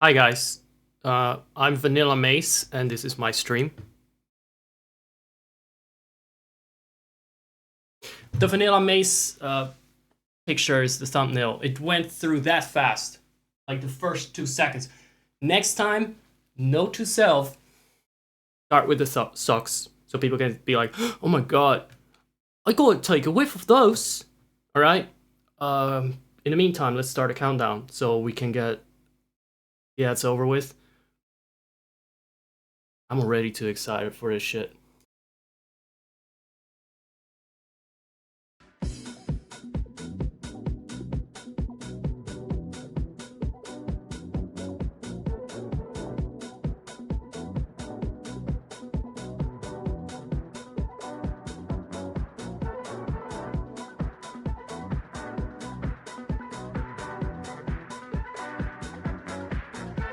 Hi guys, I'm Vanilla Mace, and this is my stream. The Vanilla Mace picture is the thumbnail. It went through that fast, like the first 2 seconds. Next time, note to self: start with the socks, so people can be like, "Oh my god, I gotta take a whiff of those." All right. In the meantime, let's start a countdown so we can get it's over with. I'm already too excited for this shit.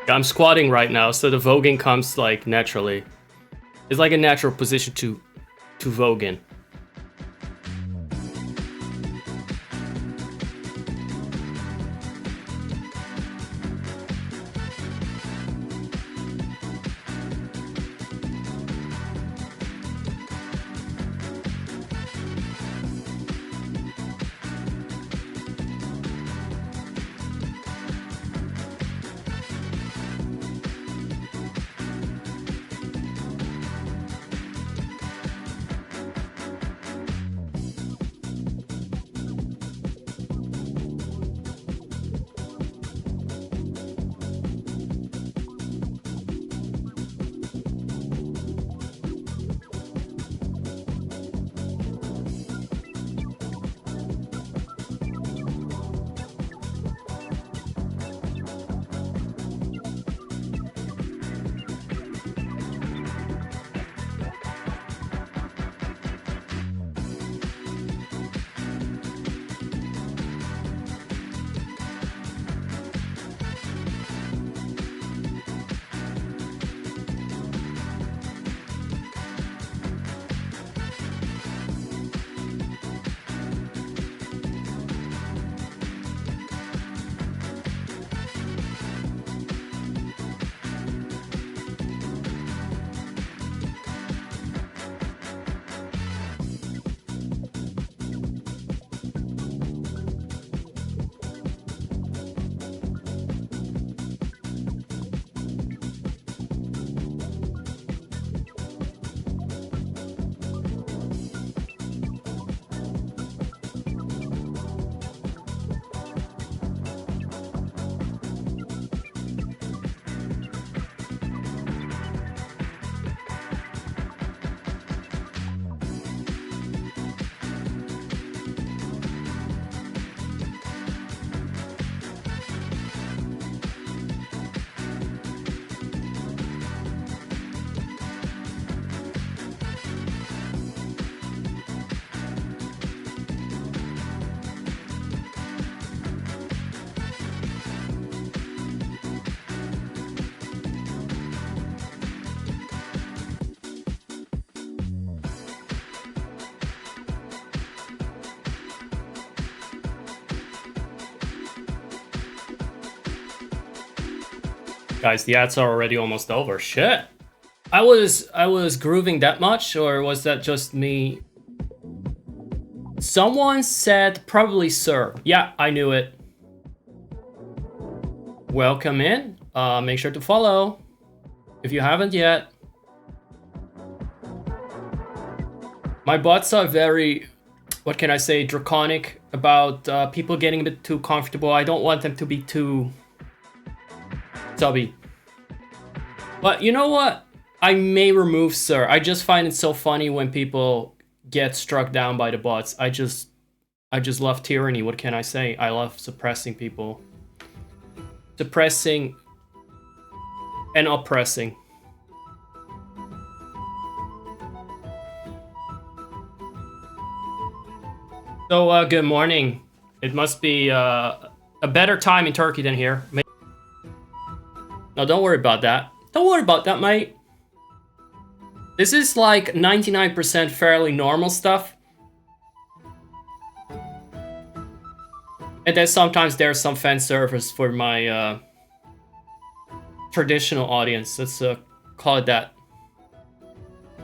I'm squatting right now, so the voguing comes like naturally. It's like a natural position to vogue in. Guys, the ads are already almost over. Shit. I was grooving that much, or was that just me? Someone said probably sir. Yeah, I knew it. Welcome in. Make sure to follow if you haven't yet. My bots are very, what can I say, draconic about people getting a bit too comfortable. I don't want them to be too subby. But you know what? I may remove sir. I just find it so funny when people get struck down by the bots. I just love tyranny. What can I say? I love suppressing people. Suppressing and oppressing. So, good morning. It must be a better time in Turkey than here. No, don't worry about that. Don't worry about that, mate. This is like 99% fairly normal stuff. And then sometimes there's some fan service for my traditional audience. Let's call it that.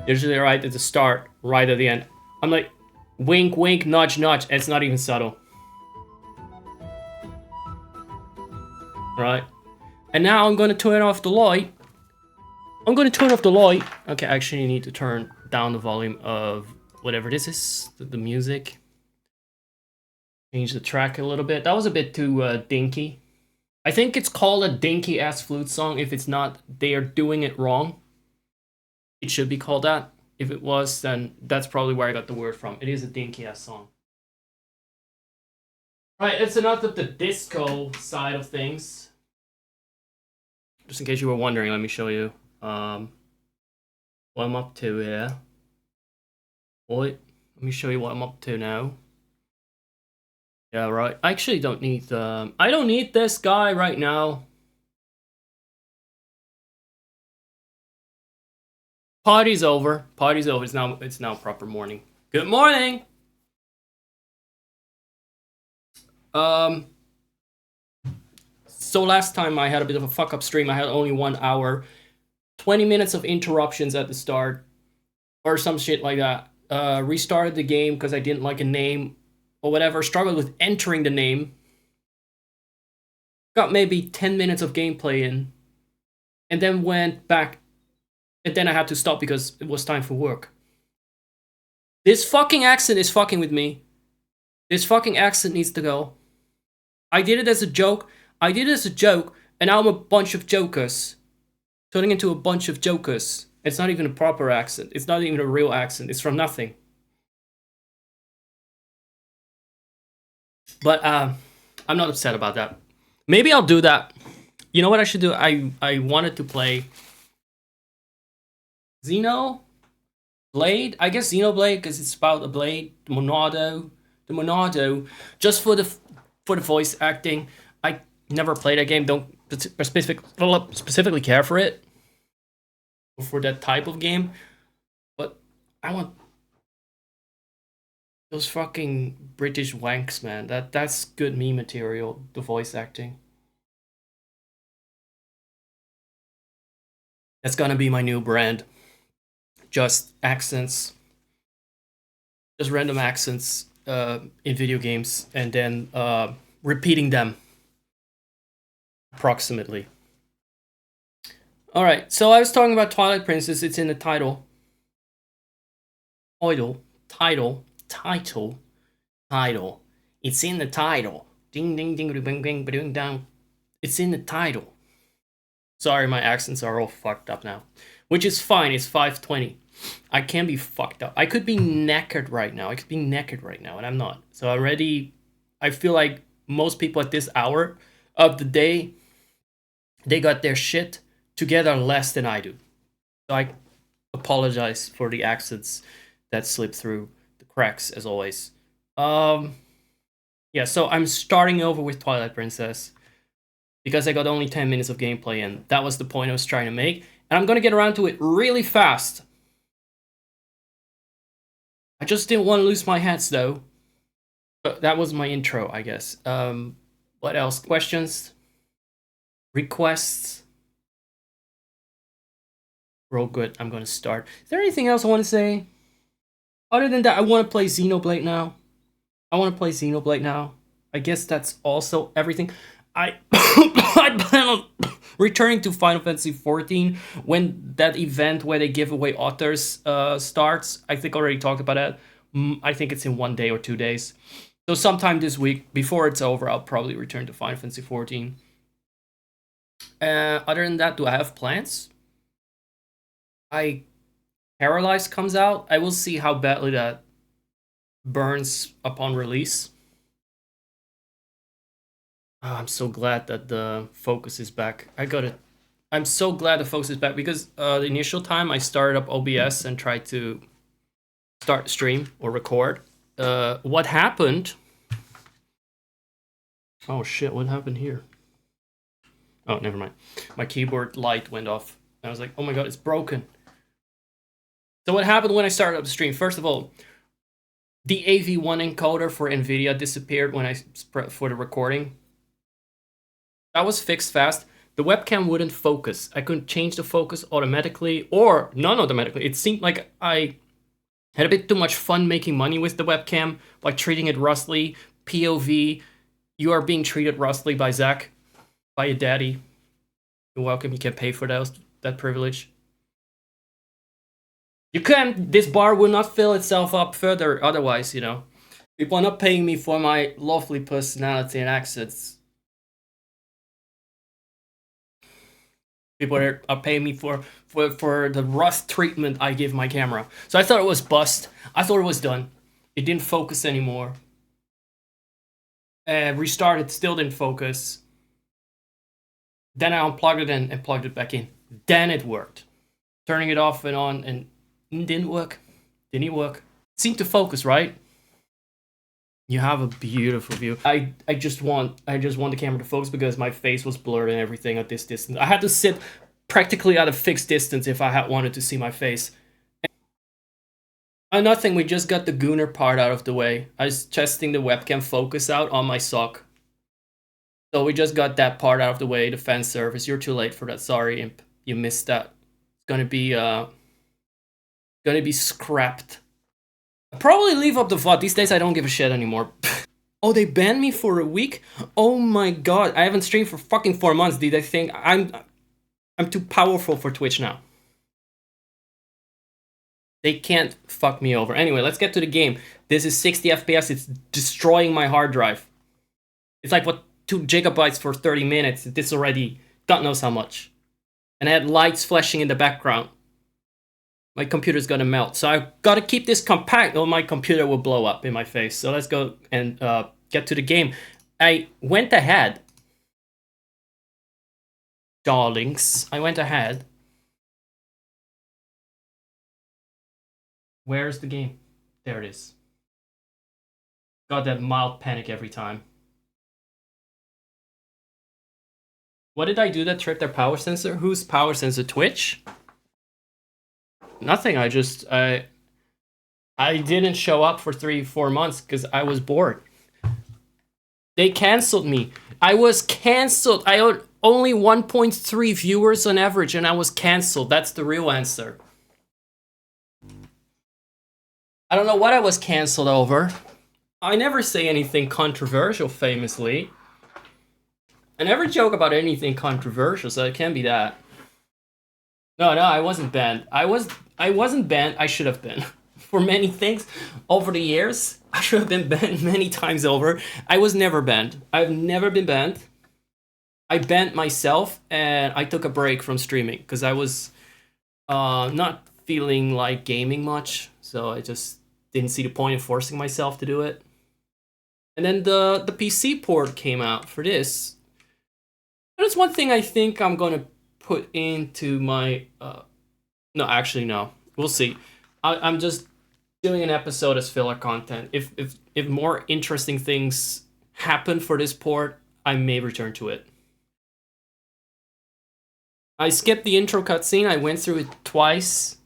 Usually right at the start, right at the end. I'm like, wink, wink, nudge, nudge. It's not even subtle. Right? And now I'm going to turn off the light. I'm going to turn off the light. Okay, I actually need to turn down the volume of whatever this is, the music. Change the track a little bit. That was a bit too dinky. I think it's called a dinky-ass flute song. If it's not, they are doing it wrong. It should be called that. If it was, then that's probably where I got the word from. It is a dinky-ass song. Right, it's enough of the disco side of things. Just in case you were wondering, let me show you what I'm up to here. Wait, let me show you what I'm up to now. Yeah, right. I actually don't need I don't need this guy right now. Party's over. Party's over. It's now proper morning. Good morning. So last time I had a bit of a fuck up stream. I had only 1 hour, 20 minutes of interruptions at the start, or some shit like that. Restarted the game because I didn't like a name or whatever. Struggled with entering the name. Got maybe 10 minutes of gameplay in, and then went back. And then I had to stop because it was time for work. This fucking accent is fucking with me. This fucking accent needs to go. I did it as a joke. And now I'm a bunch of jokers. Turning into a bunch of jokers. It's not even a proper accent. It's not even a real accent. It's from nothing. But I'm not upset about that. Maybe I'll do that. You know what I should do? I wanted to play Xenoblade. I guess Xenoblade because it's about a blade. The Monado. Just for the voice acting. I never played that game. Don't specifically care for it. Or for that type of game. But I want those fucking British wanks, man. That's good meme material. The voice acting. That's gonna be my new brand. Just accents. Just random accents in video games, and then repeating them approximately. Alright, so I was talking about Twilight Princess. It's in the title. Title. It's in the title. Ding ding ding bing bing bing down. It's in the title. Sorry, my accents are all fucked up now. Which is fine, it's 5:20. I can be fucked up. I could be knackered right now. And I'm not. So I feel like most people at this hour of the day, they got their shit together less than I do. So I apologize for the accents that slip through the cracks, as always. Yeah, so I'm starting over with Twilight Princess because I got only 10 minutes of gameplay, and that was the point I was trying to make. And I'm gonna get around to it really fast. I just didn't want to lose my hats, though. But that was my intro, I guess. What else? Questions? Requests? We're all good. I'm gonna start. Is there anything else I want to say? Other than that, I want to play Xenoblade now. I guess that's also everything. I plan on returning to Final Fantasy XIV when that event where they give away authors starts. I think I already talked about that. I think it's in 1 day or 2 days. So sometime this week, before it's over, I'll probably return to Final Fantasy XIV. Other than that, do I have plans? Paralyzed comes out. I will see how badly that burns upon release. Oh, I'm so glad that the focus is back. I'm so glad the focus is back because the initial time I started up OBS and tried to start stream or record. What happened? Oh shit, what happened here? Oh, never mind. My keyboard light went off. I was like, oh my god, it's broken. So what happened when I started up the stream? First of all, the AV1 encoder for NVIDIA disappeared when for the recording. That was fixed fast. the webcam wouldn't focus. I couldn't change the focus automatically or non-automatically. It seemed like I had a bit too much fun making money with the webcam by treating it rustly. POV, you are being treated rustly by Zach, by a daddy. You're welcome, you can pay for that privilege. You can, this bar will not fill itself up further otherwise, you know. People are not paying me for my lovely personality and accents. People are paying me for the rust treatment I give my camera. So I thought it was bust. I thought it was done. It didn't focus anymore. Restarted, still didn't focus. Then I unplugged it and plugged it back in. Then it worked. Turning it off and on and it didn't work. Didn't work. It seemed to focus, right? You have a beautiful view. I just want the camera to focus because my face was blurred and everything at this distance. I had to sit practically at a fixed distance if I wanted to see my face. And nothing, we just got the gooner part out of the way. I was testing the webcam focus out on my sock. So we just got that part out of the way, the fan service. You're too late for that, sorry, Imp. You missed that. It's gonna be scrapped. I'll probably leave up the VOD. These days I don't give a shit anymore. Oh, they banned me for a week? Oh my god, I haven't streamed for fucking 4 months. Did they think I'm too powerful for Twitch now? They can't fuck me over. Anyway, let's get to the game. This is 60 FPS. It's destroying my hard drive. It's like, what, 2 gigabytes for 30 minutes. This already, God knows how much. And I had lights flashing in the background. My computer's gonna melt. So I've gotta keep this compact or my computer will blow up in my face. So let's go and get to the game. I went ahead. Darlings, I went ahead. Where's the game? There it is. Got that mild panic every time. What did I do that tripped their power sensor? Whose power sensor? Twitch? Nothing, I didn't show up for 3-4 months because I was bored. They canceled me. I was canceled. I had only 1.3 viewers on average and I was canceled. That's the real answer. I don't know what I was canceled over. I never say anything controversial, famously. I never joke about anything controversial, so it can't be that. No, I wasn't banned. I wasn't banned. I should have been. For many things over the years, I should have been banned many times over. I was never banned. I've never been banned. I banned myself and I took a break from streaming because I was not feeling like gaming much. So I just didn't see the point of forcing myself to do it. And then the PC port came out for this. That's one thing I think I'm gonna put into my no, actually no, we'll see. I'm just doing an episode as filler content. If more interesting things happen for this port, I may return to it. I skipped the intro cutscene. I went through it twice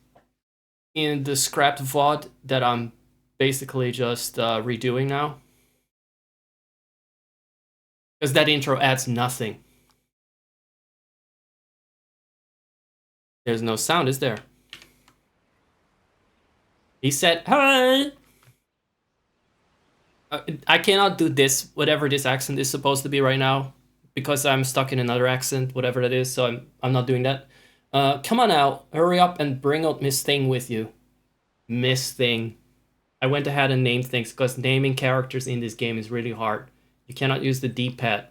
in the scrapped VOD that I'm basically just redoing now, because that intro adds nothing. There's no sound, is there? He said, "Hi." I cannot do this, whatever this accent is supposed to be right now, because I'm stuck in another accent, whatever that is. So I'm not doing that. Come on now, hurry up and bring out Miss Thing with you. Miss Thing. I went ahead and named things because naming characters in this game is really hard. You cannot use the D-pad.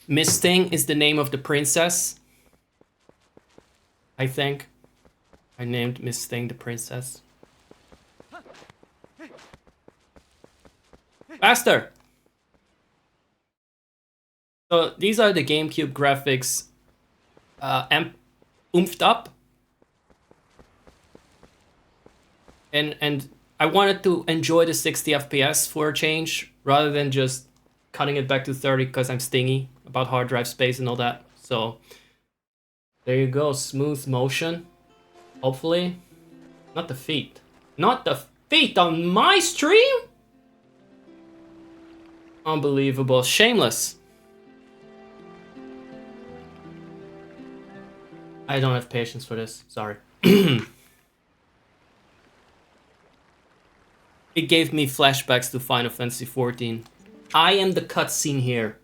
Miss Thing is the name of the princess. I think. I named Miss Thing the princess. Faster! So these are the GameCube graphics oomphed up. And I wanted to enjoy the 60 FPS for a change rather than just cutting it back to 30 because I'm stingy about hard drive space and all that. So there you go, smooth motion. Hopefully. Not the feet. Not the feet on my stream? Unbelievable. Shameless. I don't have patience for this. Sorry. It gave me flashbacks to Final Fantasy XIV. I am the cutscene here.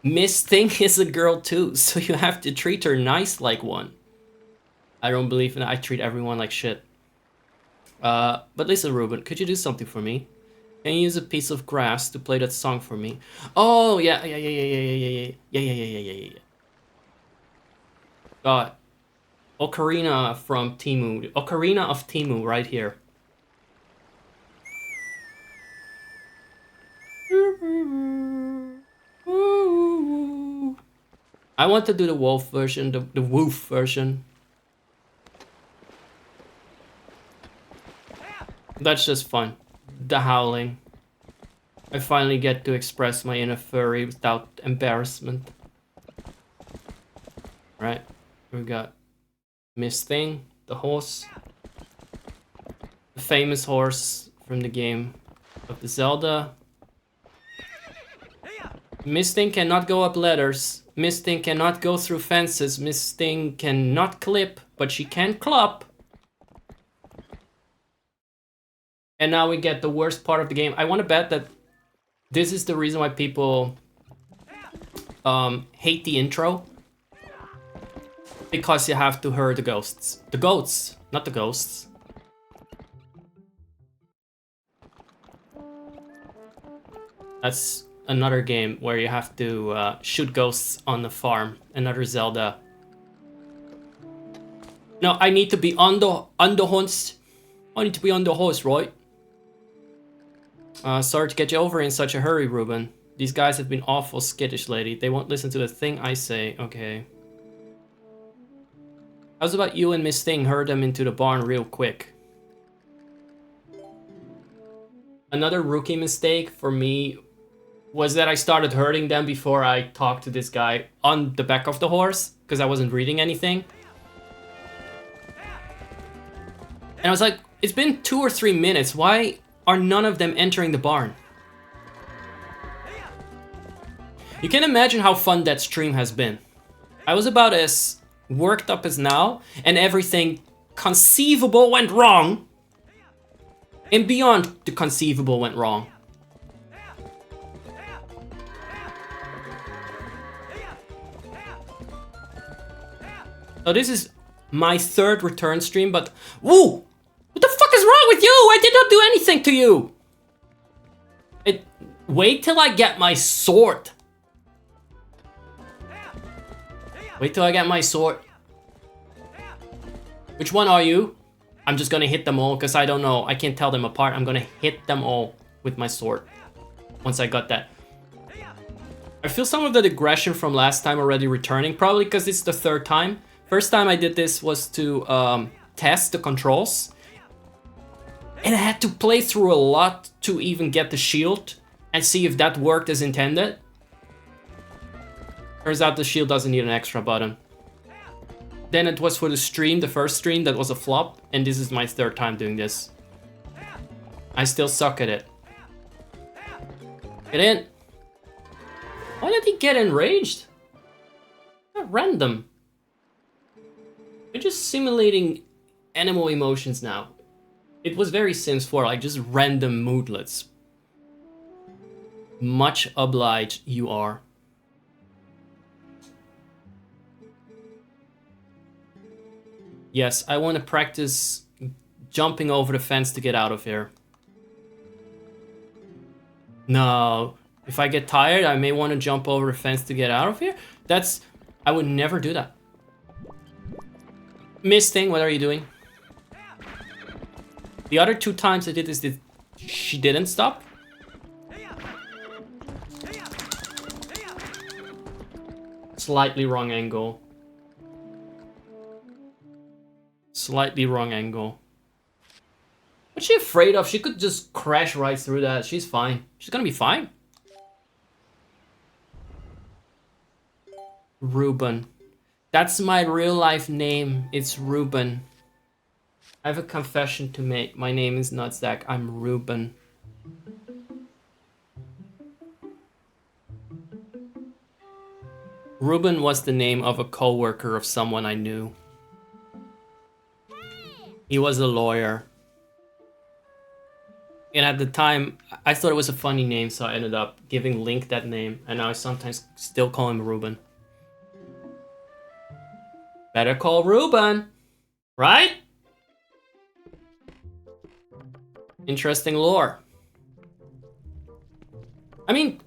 Miss Thing is a girl too, so you have to treat her nice like one. I don't believe in it. I treat everyone like shit. But listen, Ruben, could you do something for me? Can you use a piece of grass to play that song for me? Oh, yeah. Ocarina from Timu. Ocarina of Timu right here. I want to do the wolf version, the woof version. That's just fun. The howling. I finally get to express my inner furry without embarrassment. Right, we got Miss Thing, the horse. The famous horse from the game of the Zelda. Miss Thing cannot go up ladders. Miss Thing cannot go through fences. Miss Thing cannot clip, but she can clop. And now we get the worst part of the game. I want to bet that this is the reason why people hate the intro. Because you have to herd the ghosts. The goats, not the ghosts. That's another game where you have to shoot ghosts on the farm. Another Zelda. No, I need to be on the horse. I need to be on the horse, right? Sorry to get you over in such a hurry, Ruben. These guys have been awful skittish lately. They won't listen to the thing I say. Okay. How's about you and Miss Thing herd them into the barn real quick? Another rookie mistake for me was that I started herding them before I talked to this guy on the back of the horse, because I wasn't reading anything. And I was like, it's been 2 or 3 minutes. Why are none of them entering the barn? You can imagine how fun that stream has been. I was about as worked up as now, and everything conceivable went wrong. And beyond the conceivable went wrong. So this is my 3rd return stream, but woo! What the fuck is wrong with you? I did not do anything to you. Wait till I get my sword. Wait till I get my sword. Which one are you? I'm just gonna hit them all because I don't know. I can't tell them apart. I'm gonna hit them all with my sword. Once I got that. I feel some of the aggression from last time already returning. Probably because it's the 3rd time. First time I did this was to test the controls. And I had to play through a lot to even get the shield. And see if that worked as intended. Turns out the shield doesn't need an extra button. Then it was for the stream, the first stream, that was a flop. And this is my 3rd time doing this. I still suck at it. Get in. Why did he get enraged? Not random. You're just simulating animal emotions now. It was very Sims 4, like just random moodlets. Much obliged you are. Yes, I want to practice jumping over the fence to get out of here. No. If I get tired, I may want to jump over the fence to get out of here. I would never do that. Miss Thing, what are you doing? The other 2 times I did this, she didn't stop. Slightly wrong angle. Slightly wrong angle. What's she afraid of? She could just crash right through that. She's fine. She's gonna be fine. Ruben. That's my real life name. It's Ruben. I have a confession to make. My name is not Zach. I'm Ruben. Ruben was the name of a co-worker of someone I knew. He was a lawyer. And at the time, I thought it was a funny name, so I ended up giving Link that name, and now I sometimes still call him Ruben. Better call Ruben, right? Interesting lore. I mean,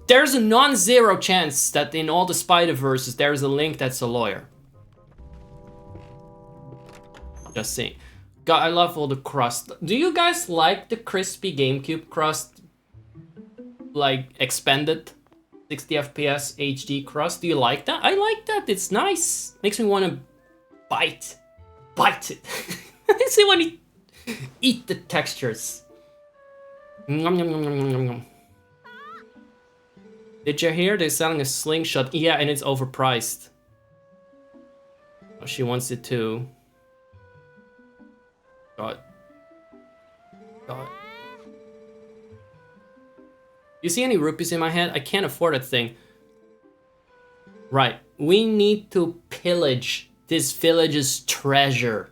there's a non-zero chance that in all the Spider-Verses there's a Link that's a lawyer. Just saying. God, I love all the crust. Do you guys like the crispy GameCube crust? Like, expanded 60 FPS HD crust? Do you like that? I like that. It's nice. Makes me want to bite it. I see when you eat the textures. Nom, nom, nom, nom, nom, nom. Did you hear they're selling a slingshot? Yeah, and it's overpriced. Oh, she wants it too. God. You see any rupees in my head? I can't afford that thing. Right. We need to pillage this village's treasure.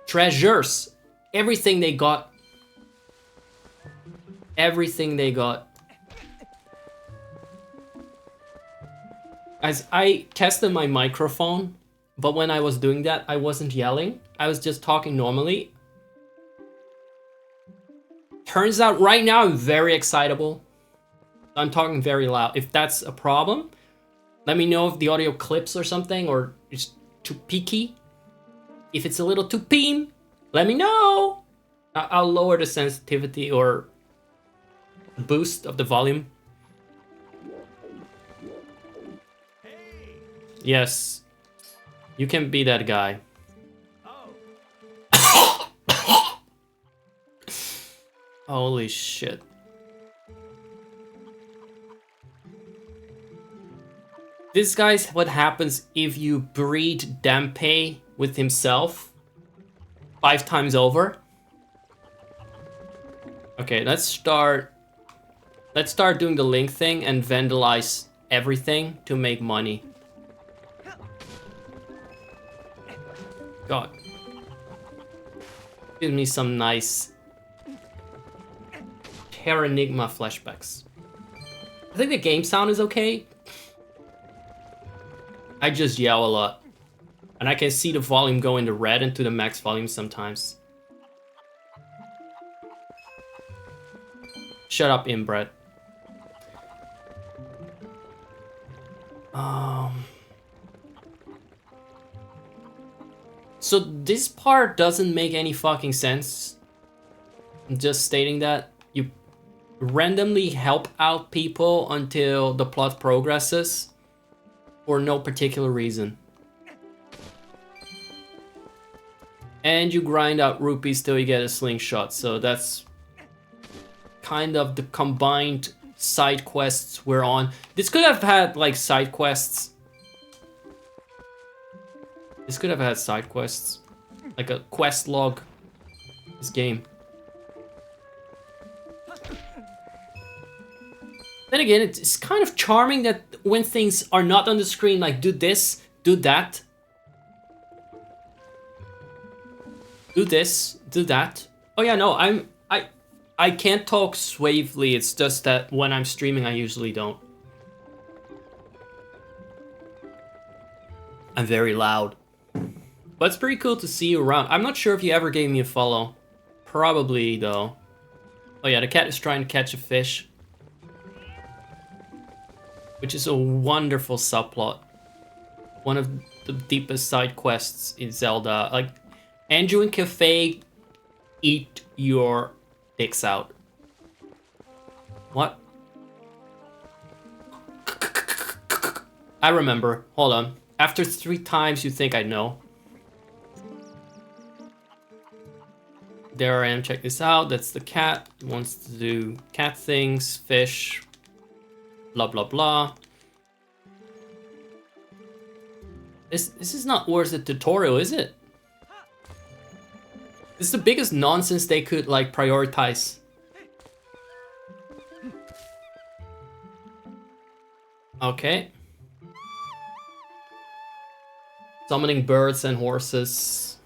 Treasures. Everything they got. Everything they got. As I tested my microphone, but when I was doing that, I wasn't yelling. I was just talking normally. Turns out right now I'm very excitable. I'm talking very loud. If that's a problem, let me know if the audio clips or something, or it's too peaky. If it's a little too peem, let me know. I'll lower the sensitivity or boost of the volume. Yes, you can be that guy. Holy shit. This guy's what happens if you breed Dampé with himself 5 times over. Okay, let's start doing the Link thing and vandalize everything to make money. God. Give me some nice Terranigma flashbacks. I think the game sound is okay. I just yell a lot. And I can see the volume go into red and to the max volume sometimes. Shut up, inbred. So this part doesn't make any fucking sense. I'm just stating that you randomly help out people until the plot progresses for no particular reason. And you grind out rupees till you get a slingshot, so that's kind of the combined side quests we're on. This could have had like side quests. This could have had side quests, like a quest log. This game. Then again, it's kind of charming that when things are not on the screen, like do this, do that, do this, do that. Oh yeah, no, I can't talk suavely. It's just that when I'm streaming, I usually don't. I'm very loud. But it's pretty cool to see you around. I'm not sure if you ever gave me a follow. Probably, though. Oh yeah, the cat is trying to catch a fish. Which is a wonderful subplot. One of the deepest side quests in Zelda. Like, Andrew and Cafe eat your dicks out. What? I remember. Hold on. After 3 times, you think I know. There I am, check this out. That's the cat. It wants to do cat things, fish, blah, blah, blah. This is not worth the tutorial, is it? This is the biggest nonsense they could, like, prioritize. Okay. Summoning birds and horses.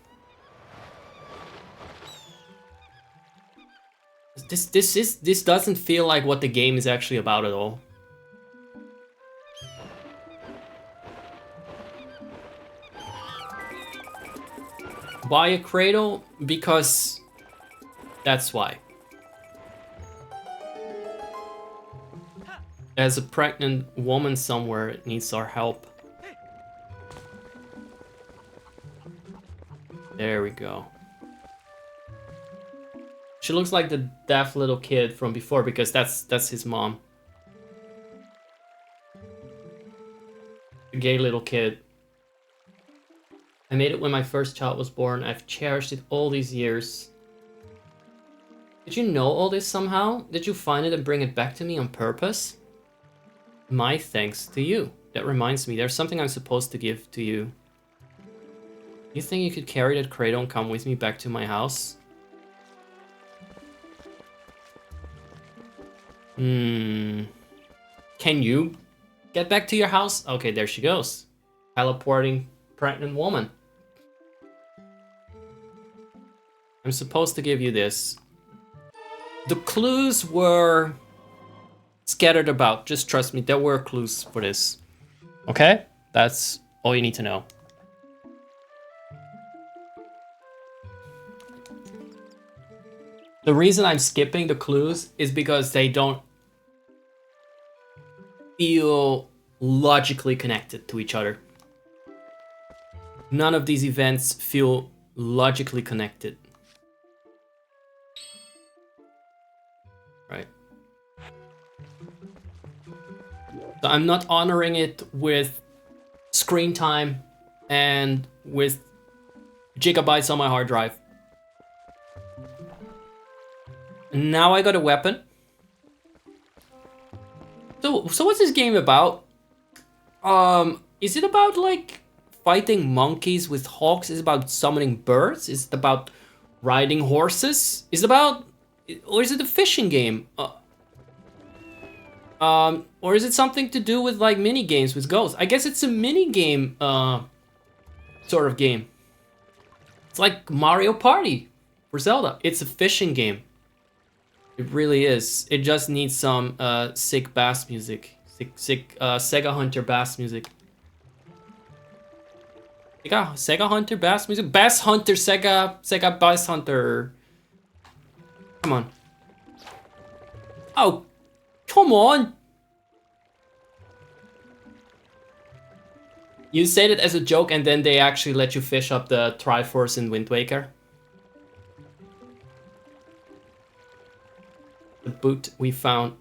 This doesn't feel like what the game is actually about at all. Buy a cradle? Because that's why. There's a pregnant woman somewhere that needs our help. There we go. She looks like the deaf little kid from before because that's his mom. A gay little kid. I made it when my first child was born. I've cherished it all these years. Did you know all this somehow? Did you find it and bring it back to me on purpose? My thanks to you. That reminds me, there's something I'm supposed to give to you. You think you could carry that cradle and come with me back to my house? Can you get back to your house? Okay, there she goes. Teleporting pregnant woman. I'm supposed to give you this. The clues were scattered about. Just trust me, there were clues for this. Okay? That's all you need to know. The reason I'm skipping the clues is because they don't feel logically connected to each other. None of these events feel logically connected. Right. So I'm not honoring it with screen time and with gigabytes on my hard drive. Now I got a weapon. So what's this game about? Is it about like fighting monkeys with hawks? Is it about summoning birds? Is it about riding horses? Is it about, or is it a fishing game? Or is it something to do with like mini games with ghosts? I guess it's a mini game sort of game. It's like Mario Party for Zelda. It's a fishing game. It really is. It just needs some sick bass music. Sick Sega Hunter bass music. Sega Hunter bass music? Bass Hunter, Sega Bass Hunter. Come on. Oh, come on. You said it as a joke and then they actually let you fish up the Triforce in Wind Waker. The boot we found.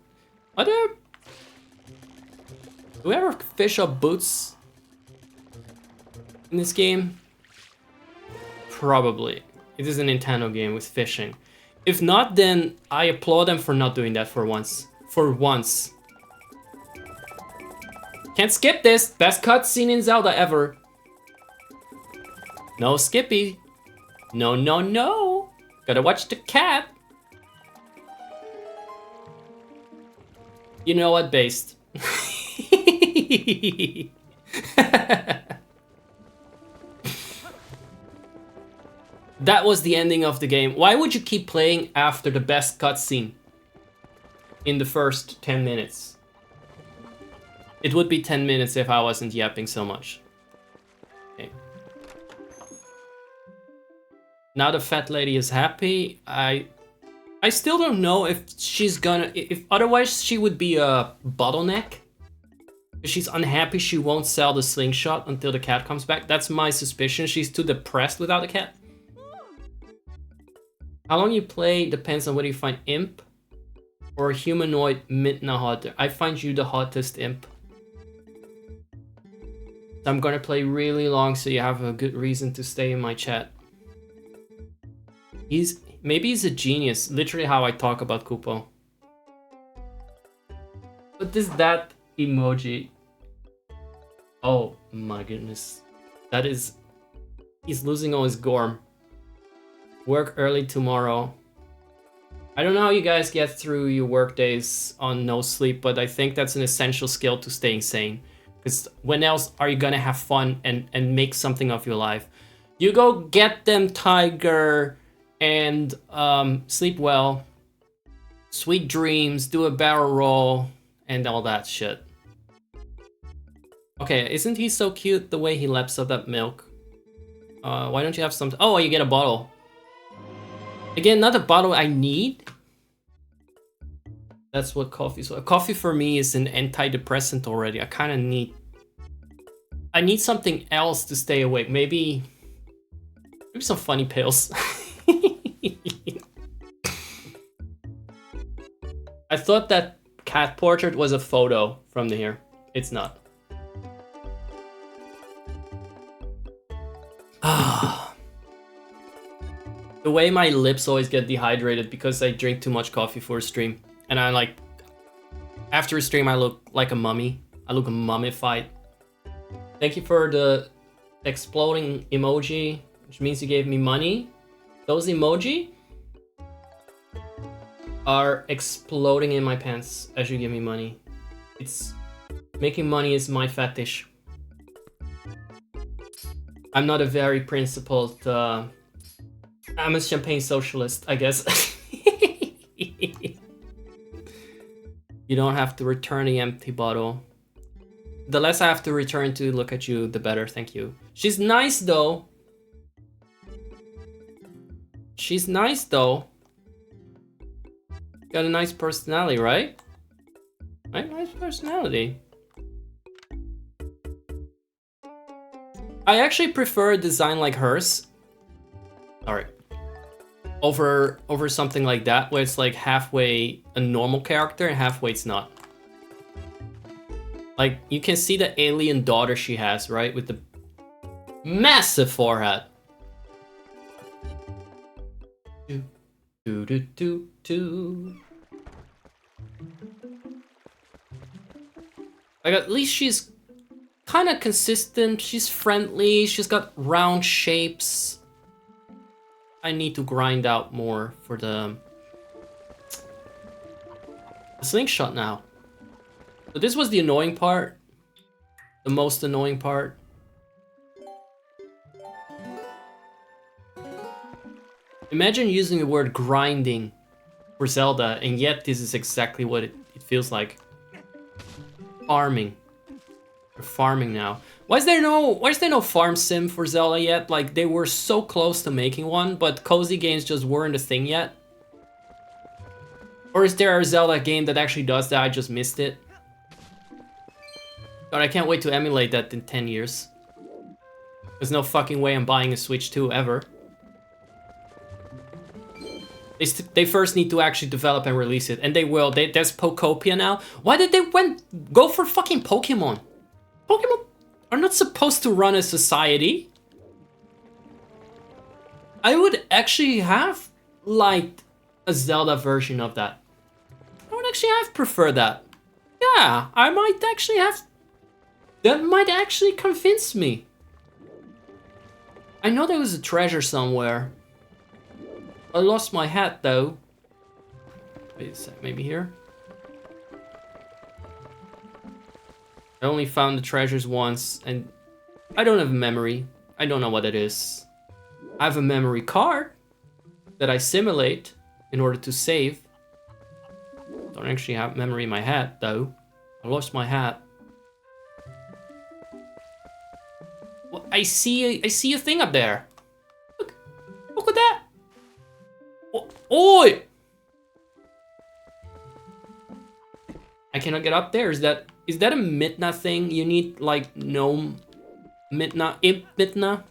Are there... Do we ever fish up boots in this game? Probably. It is a Nintendo game with fishing. If not, then I applaud them for not doing that for once. For once. Can't skip this. Best cutscene in Zelda ever. No Skippy. No, no, no. Gotta watch the cat. You know what, Based? That was the ending of the game. Why would you keep playing after the best cutscene in the first 10 minutes? It would be 10 minutes if I wasn't yapping so much. Okay. Now the fat lady is happy. I still don't know if she's gonna... If otherwise she would be a bottleneck. If she's unhappy, she won't sell the slingshot until the cat comes back. That's my suspicion. She's too depressed without the cat. How long you play depends on whether you find imp or humanoid Midna hotter. I find you the hottest imp. So I'm gonna play really long so you have a good reason to stay in my chat. Maybe he's a genius, literally how I talk about Kupo. What is that emoji? Oh my goodness. That is... He's losing all his gorm. Work early tomorrow. I don't know how you guys get through your work days on no sleep, but I think that's an essential skill to staying sane. Because when else are you gonna have fun and make something of your life? You go get them, Tiger, and sleep well. Sweet dreams, do a barrel roll, and all that shit. Okay, isn't he so cute the way he laps up that milk? Why don't you have some? Oh, you get a bottle. Again, not a bottle I need. That's what coffee is. Coffee for me is an antidepressant already. I need something else to stay awake. Maybe some funny pills. I thought that cat portrait was a photo from here. It's not. The way my lips always get dehydrated because I drink too much coffee for a stream. And I like, after a stream I look like a mummy. I look mummified. Thank you for the exploding emoji, which means you gave me money. Those emoji are exploding in my pants as you give me money. It's making money is my fetish. I'm not a very principled, I'm a champagne socialist, I guess. You don't have to return the empty bottle. The less I have to return to look at you, the better, thank you. She's nice though. She's nice though. Got a nice personality, right? Nice personality. I actually prefer a design like hers. Alright. Over something like that, where it's like halfway a normal character and halfway it's not. Like, you can see the alien daughter she has, right? With the massive forehead. Like, at least she's kind of consistent. She's friendly. She's got round shapes. I need to grind out more for the slingshot now. So this was the annoying part. The most annoying part. Imagine using the word grinding for Zelda, and yet this is exactly what it feels like. Farming. We're farming now. Why is there no farm sim for Zelda yet? Like, they were so close to making one, but cozy games just weren't a thing yet. Or is there a Zelda game that actually does that? I just missed it. God, I can't wait to emulate that in 10 years. There's no fucking way I'm buying a Switch 2 ever. They first need to actually develop and release it, and they will. There's Pokopia now. Why did they go for fucking Pokemon? Pokemon are not supposed to run a society. I would actually have liked a Zelda version of that. I would actually have preferred that. Yeah, I might actually have. That might actually convince me. I know there was a treasure somewhere. I lost my hat though. Wait a sec, maybe here? I only found the treasures once, and I don't have a memory. I don't know what it is. I have a memory card that I simulate in order to save. Don't actually have memory in my hat though. I lost my hat. Well, I see a thing up there. Look at that. Oi! I cannot get up there. Is that a Midna thing? You need like gnome Midna, imp Midna.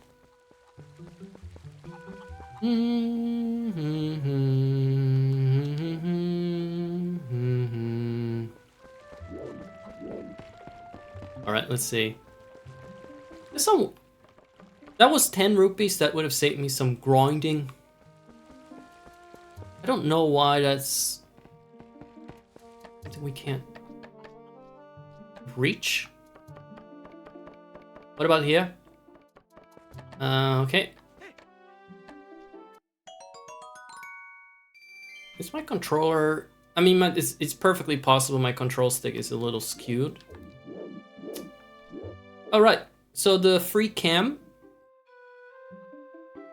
All right, let's see. There's some. That was 10 rupees. That would have saved me some grinding. I don't know why that's something we can't reach. What about here? Okay. Is my controller... I mean, it's perfectly possible my control stick is a little skewed. Alright, so the free cam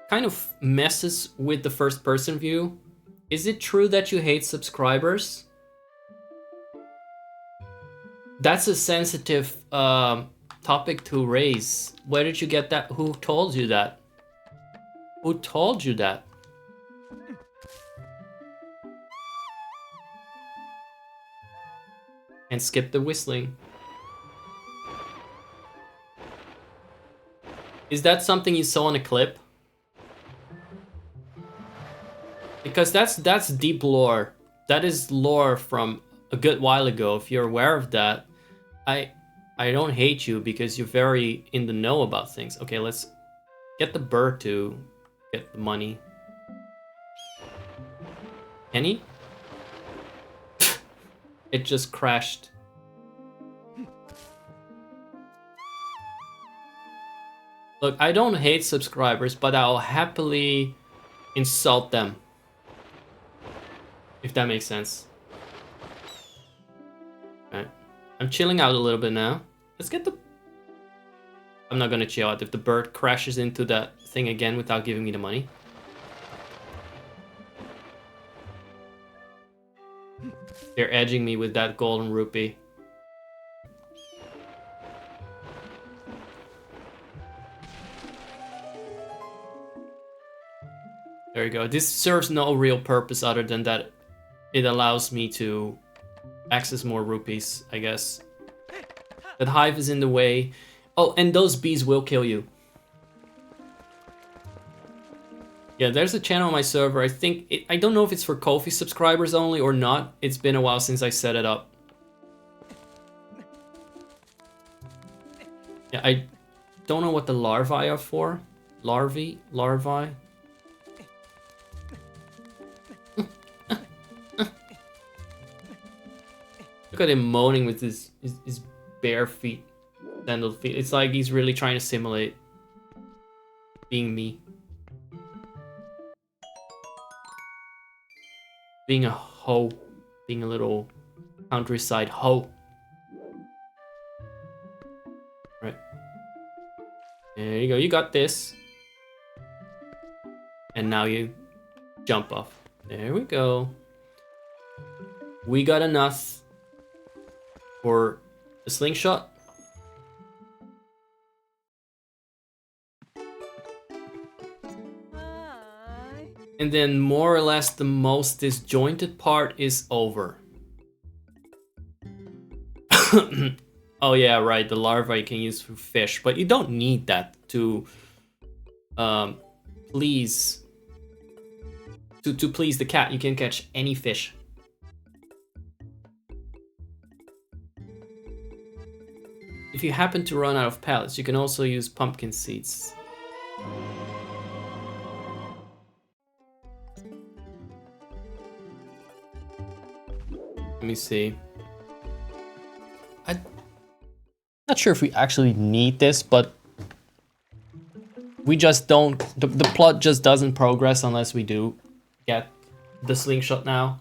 kind of messes with the first person view. Is it true that you hate subscribers? That's a sensitive topic to raise. Where did you get that? Who told you that? Who told you that? And skip the whistling. Is that something you saw in a clip? Because that's deep lore. That is lore from a good while ago. If you're aware of that, I don't hate you because you're very in the know about things. Okay, let's get the bird to get the money. Can he? It just crashed. Look, I don't hate subscribers, but I'll happily insult them. If that makes sense. Alright. I'm chilling out a little bit now. Let's get the... I'm not gonna chill out if the bird crashes into that thing again without giving me the money. They're edging me with that golden rupee. There you go. This serves no real purpose other than that it allows me to access more rupees, I guess. That hive is in the way. Oh, and those bees will kill you. Yeah, there's a channel on my server. I don't know if it's for Ko-fi subscribers only or not. It's been a while since I set it up. Yeah, I don't know what the larvae are for. Larvae? Look at him moaning with his bare feet, sandaled feet. It's like he's really trying to simulate being me. Being a hoe. Being a little countryside hoe. Right. There you go, you got this. And now you jump off. There we go. We got enough for the slingshot. And then more or less the most disjointed part is over. Oh yeah, right, the larvae you can use for fish, but you don't need that to please the cat. You can catch any fish. If you happen to run out of pellets, you can also use pumpkin seeds. Let me see. I'm not sure if we actually need this, but we just don't... The plot just doesn't progress unless we do get the slingshot now.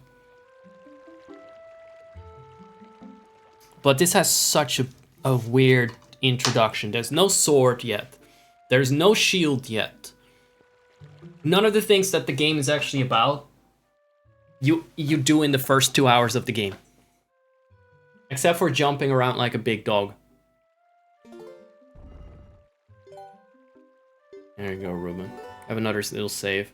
But this has such a weird introduction. There's no sword yet. There's no shield yet. None of the things that the game is actually about, you do in the first 2 hours of the game. Except for jumping around like a big dog. There you go, Ruben. Have another little save.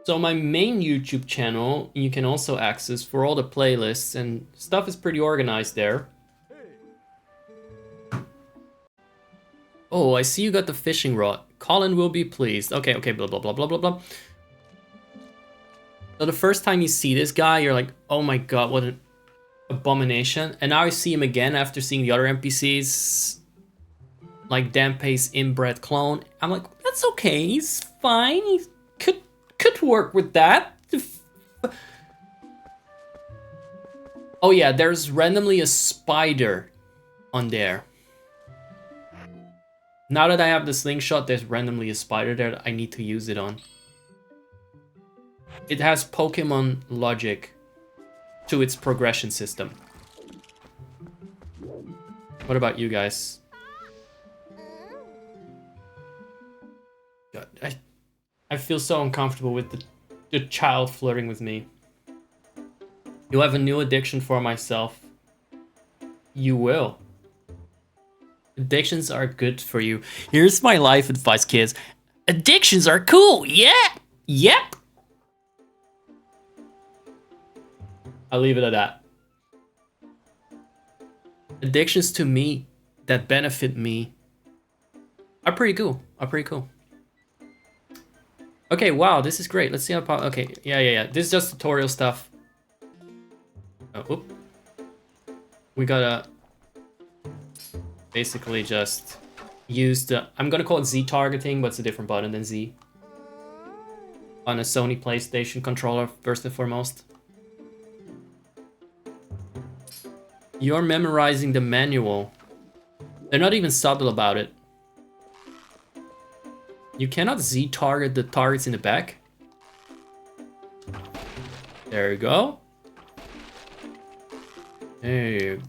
So my main YouTube channel, you can also access for all the playlists, and stuff is pretty organized there. Oh, I see you got the fishing rod. Colin will be pleased. Okay, blah, blah, blah, blah, blah, blah. So the first time you see this guy, you're like, oh my god, what an abomination. And now I see him again after seeing the other NPCs, like Dampay's inbred clone. I'm like, that's okay, he's fine, he could work with that. Oh yeah, there's randomly a spider on there. Now that I have the slingshot, there's randomly a spider there that I need to use it on. It has Pokemon logic to its progression system. What about you guys? God, I feel so uncomfortable with the child flirting with me. You have a new addiction for myself. You will. Addictions are good for you. Here's my life advice, kids. Addictions are cool, yeah! Yep! I'll leave it at that. Addictions to me that benefit me are pretty cool. Okay, wow, this is great. Let's see how... Okay, yeah. This is just tutorial stuff. Oh, oop. We gotta basically just use the... I'm gonna call it Z targeting, but it's a different button than Z. On a Sony PlayStation controller, first and foremost. You're memorizing the manual. They're not even subtle about it. You cannot Z-target the targets in the back. There you go. Hey.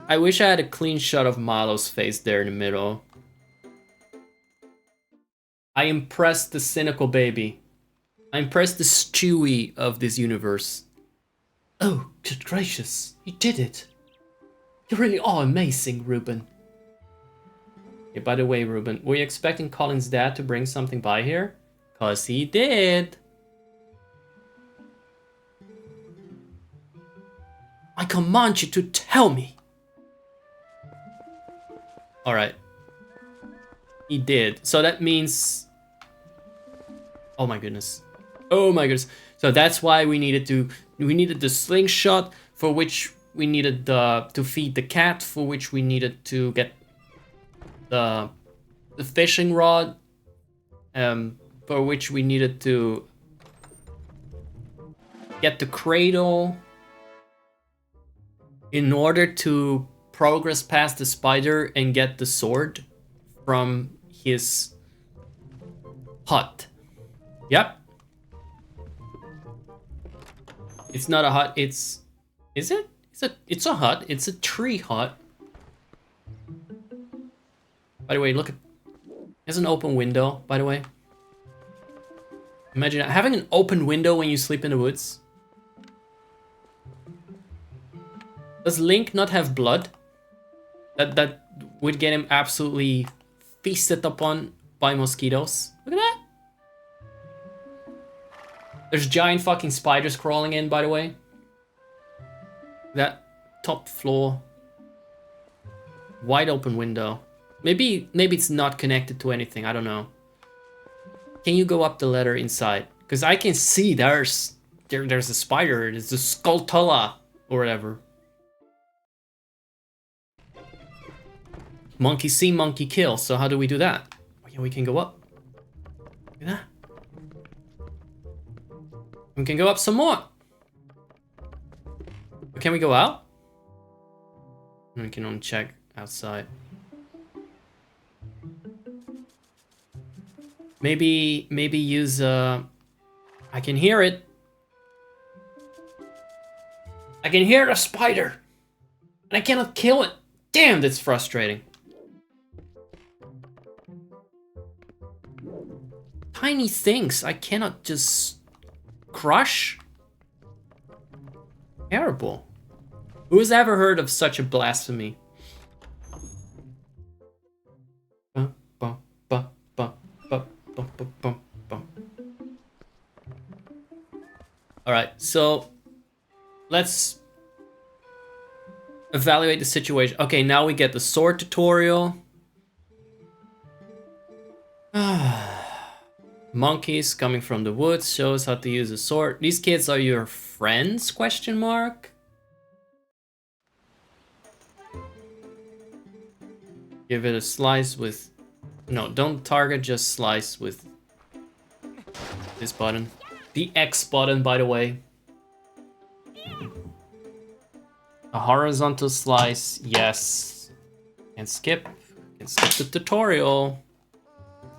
I wish I had a clean shot of Milo's face there in the middle. I impressed the cynical baby. I impressed the Stewie of this universe. Oh, good gracious, you did it. You really are amazing, Ruben. Yeah, by the way, Ruben, were you expecting Colin's dad to bring something by here? 'Cause he did. I command you to tell me. Alright. He did. So that means... Oh my goodness. Oh my goodness. So that's why we needed the slingshot, for which we needed to feed the cat, for which we needed to get the fishing rod, for which we needed to get the cradle in order to progress past the spider and get the sword from his hut. Yep. It's not a hut, it's... Is it? It's a hut. It's a tree hut. By the way, look at... There's an open window, by the way. Imagine having an open window when you sleep in the woods. Does Link not have blood? That would get him absolutely feasted upon by mosquitoes. Look at that. There's giant fucking spiders crawling in, by the way. That top floor. Wide open window. Maybe it's not connected to anything, I don't know. Can you go up the ladder inside? Because I can see there's a spider, it's a Skulltula or whatever. Monkey see, monkey kill, so how do we do that? Oh yeah, we can go up. Look at that. We can go up some more. Can we go out? We can only check outside. Maybe use I can hear it. I can hear the spider. And I cannot kill it. Damn, that's frustrating. Tiny things I cannot just crush? Terrible. Who's ever heard of such a blasphemy? Alright, so let's evaluate the situation. Okay, now we get the sword tutorial. Monkeys coming from the woods shows how to use a sword. These kids are your friends? Question mark. Give it a slice with... No, don't target, just slice with this button. The X button, by the way. A horizontal slice, yes. And skip the tutorial.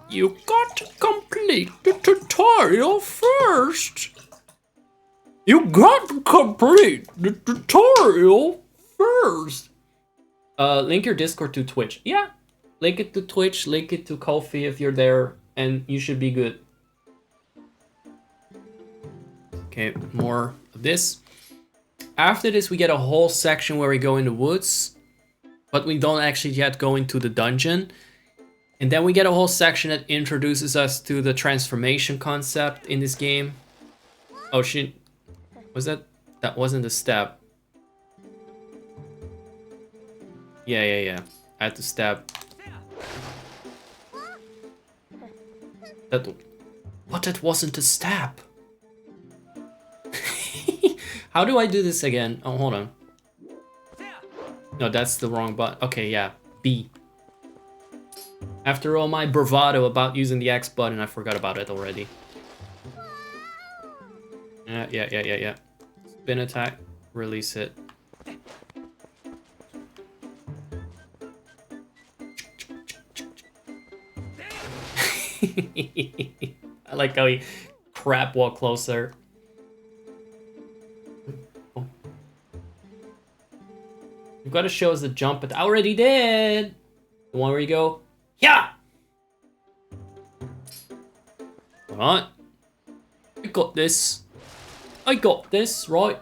You got to complete the tutorial first. You got to complete the tutorial first. Link your Discord to Twitch. Yeah, link it to Twitch, link it to Ko-fi if you're there, and you should be good. Okay, more of this. After this, we get a whole section where we go in the woods, but we don't actually yet go into the dungeon. And then we get a whole section that introduces us to the transformation concept in this game. Oh shit, was that? That wasn't a stab. Yeah. I had to stab. That wasn't a stab. How do I do this again? Oh, hold on. No, that's the wrong button. Okay, yeah, B. After all my bravado about using the X button, I forgot about it already. Yeah. Spin attack, release it. I like how he crap walk closer. You've got to show us the jump, but I already did. The one where you go, yeah. Alright. I got this, right?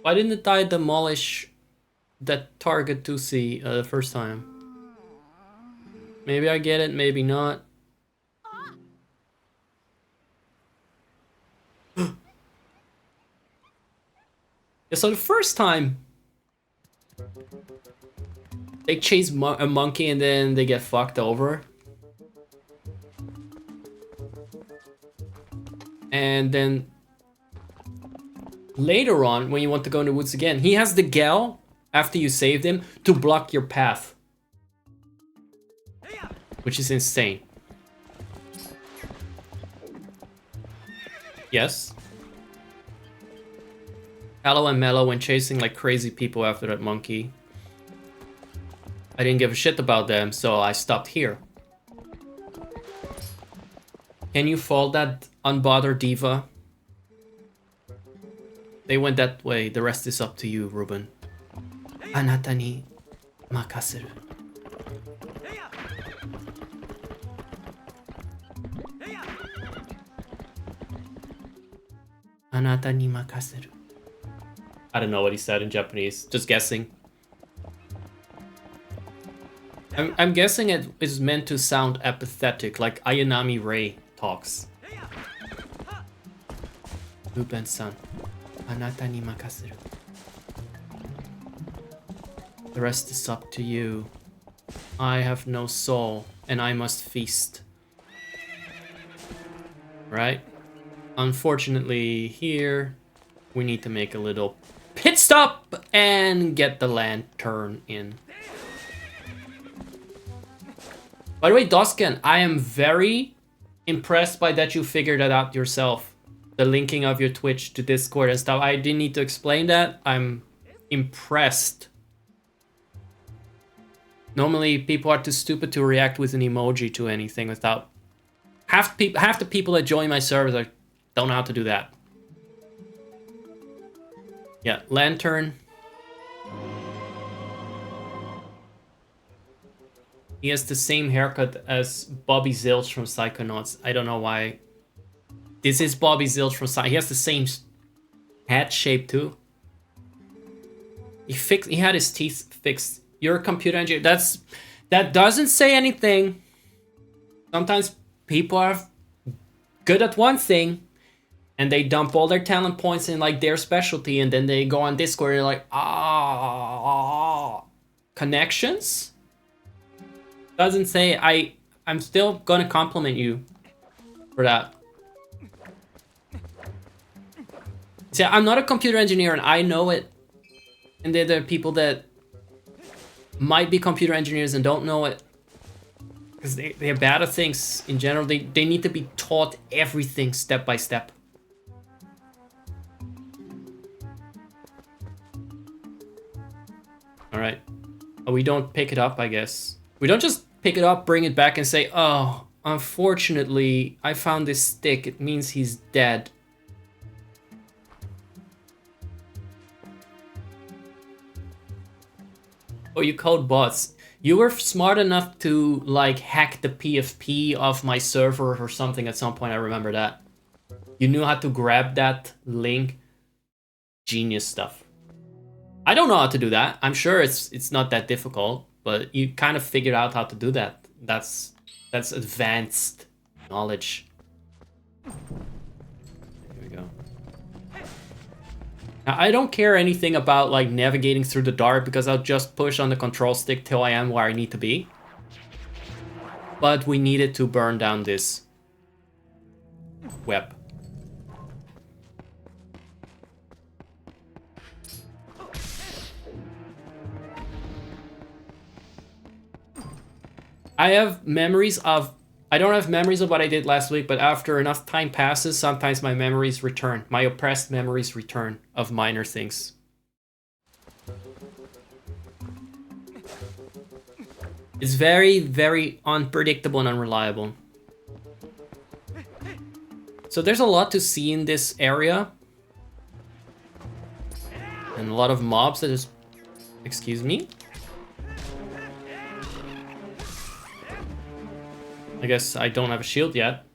Why didn't I demolish that target 2C the first time? Maybe I get it, maybe not. Yeah, so the first time they chase a monkey and then they get fucked over. And then later on, when you want to go in the woods again, he has the gal, after you saved him, to block your path. Which is insane. Yes. Hello and Mellow when chasing like crazy people after that monkey. I didn't give a shit about them, so I stopped here. Can you fold that unbothered diva? They went that way. The rest is up to you, Ruben. Anata ni makaseru. Anata ni makaseru. I don't know what he said in Japanese. Just guessing. I'm guessing it is meant to sound apathetic, like Ayanami Rei talks. Ruben-san, anata ni makaseru. The rest is up to you. I have no soul, and I must feast. Right? Unfortunately, here, we need to make a little pit stop and get the lantern in. By the way, Doskin, I am very impressed by that you figured that out yourself. The linking of your Twitch to Discord and stuff. I didn't need to explain that. I'm impressed. Normally, people are too stupid to react with an emoji to anything without... Half the people that join my servers don't know how to do that. Yeah, lantern. He has the same haircut as Bobby Zilch from Psychonauts. I don't know why. This is Bobby Zilch from Psychonauts. He has the same head shape too. He had his teeth fixed. You're a computer engineer. That doesn't say anything. Sometimes people are good at one thing and they dump all their talent points in like their specialty, and then they go on Discord and they're like, connections? Doesn't say. I'm still gonna compliment you for that. See, I'm not a computer engineer and I know it. And there are people that might be computer engineers and don't know it. Because they're bad at things in general. They need to be taught everything step by step. Alright. Oh, we don't pick it up, I guess. We don't just pick it up, bring it back, and say, oh, unfortunately, I found this stick. It means he's dead. Oh, you code bots. You were smart enough to, like, hack the PFP of my server or something at some point. I remember that. You knew how to grab that link. Genius stuff. I don't know how to do that. I'm sure it's not that difficult, but you kind of figured out how to do that. That's advanced knowledge. Here we go. Now, I don't care anything about like navigating through the dark because I'll just push on the control stick till I am where I need to be. But we needed to burn down this web. I have memories of... I don't have memories of what I did last week, but after enough time passes, sometimes my memories return. My oppressed memories return of minor things. It's very, very unpredictable and unreliable. So there's a lot to see in this area. And a lot of mobs that just... Excuse me? I guess I don't have a shield yet.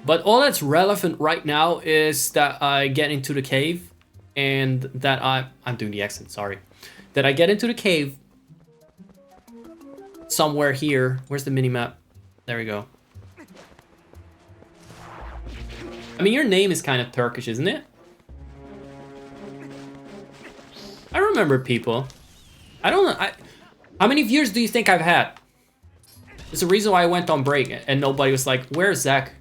But all that's relevant right now is that I get into the cave and that I'm doing the accent, sorry. That I get into the cave somewhere here. Where's the minimap? There we go. I mean, your name is kind of Turkish, isn't it? I remember people. I don't know. How many viewers do you think I've had? There's a reason why I went on break and nobody was like, where's Zach?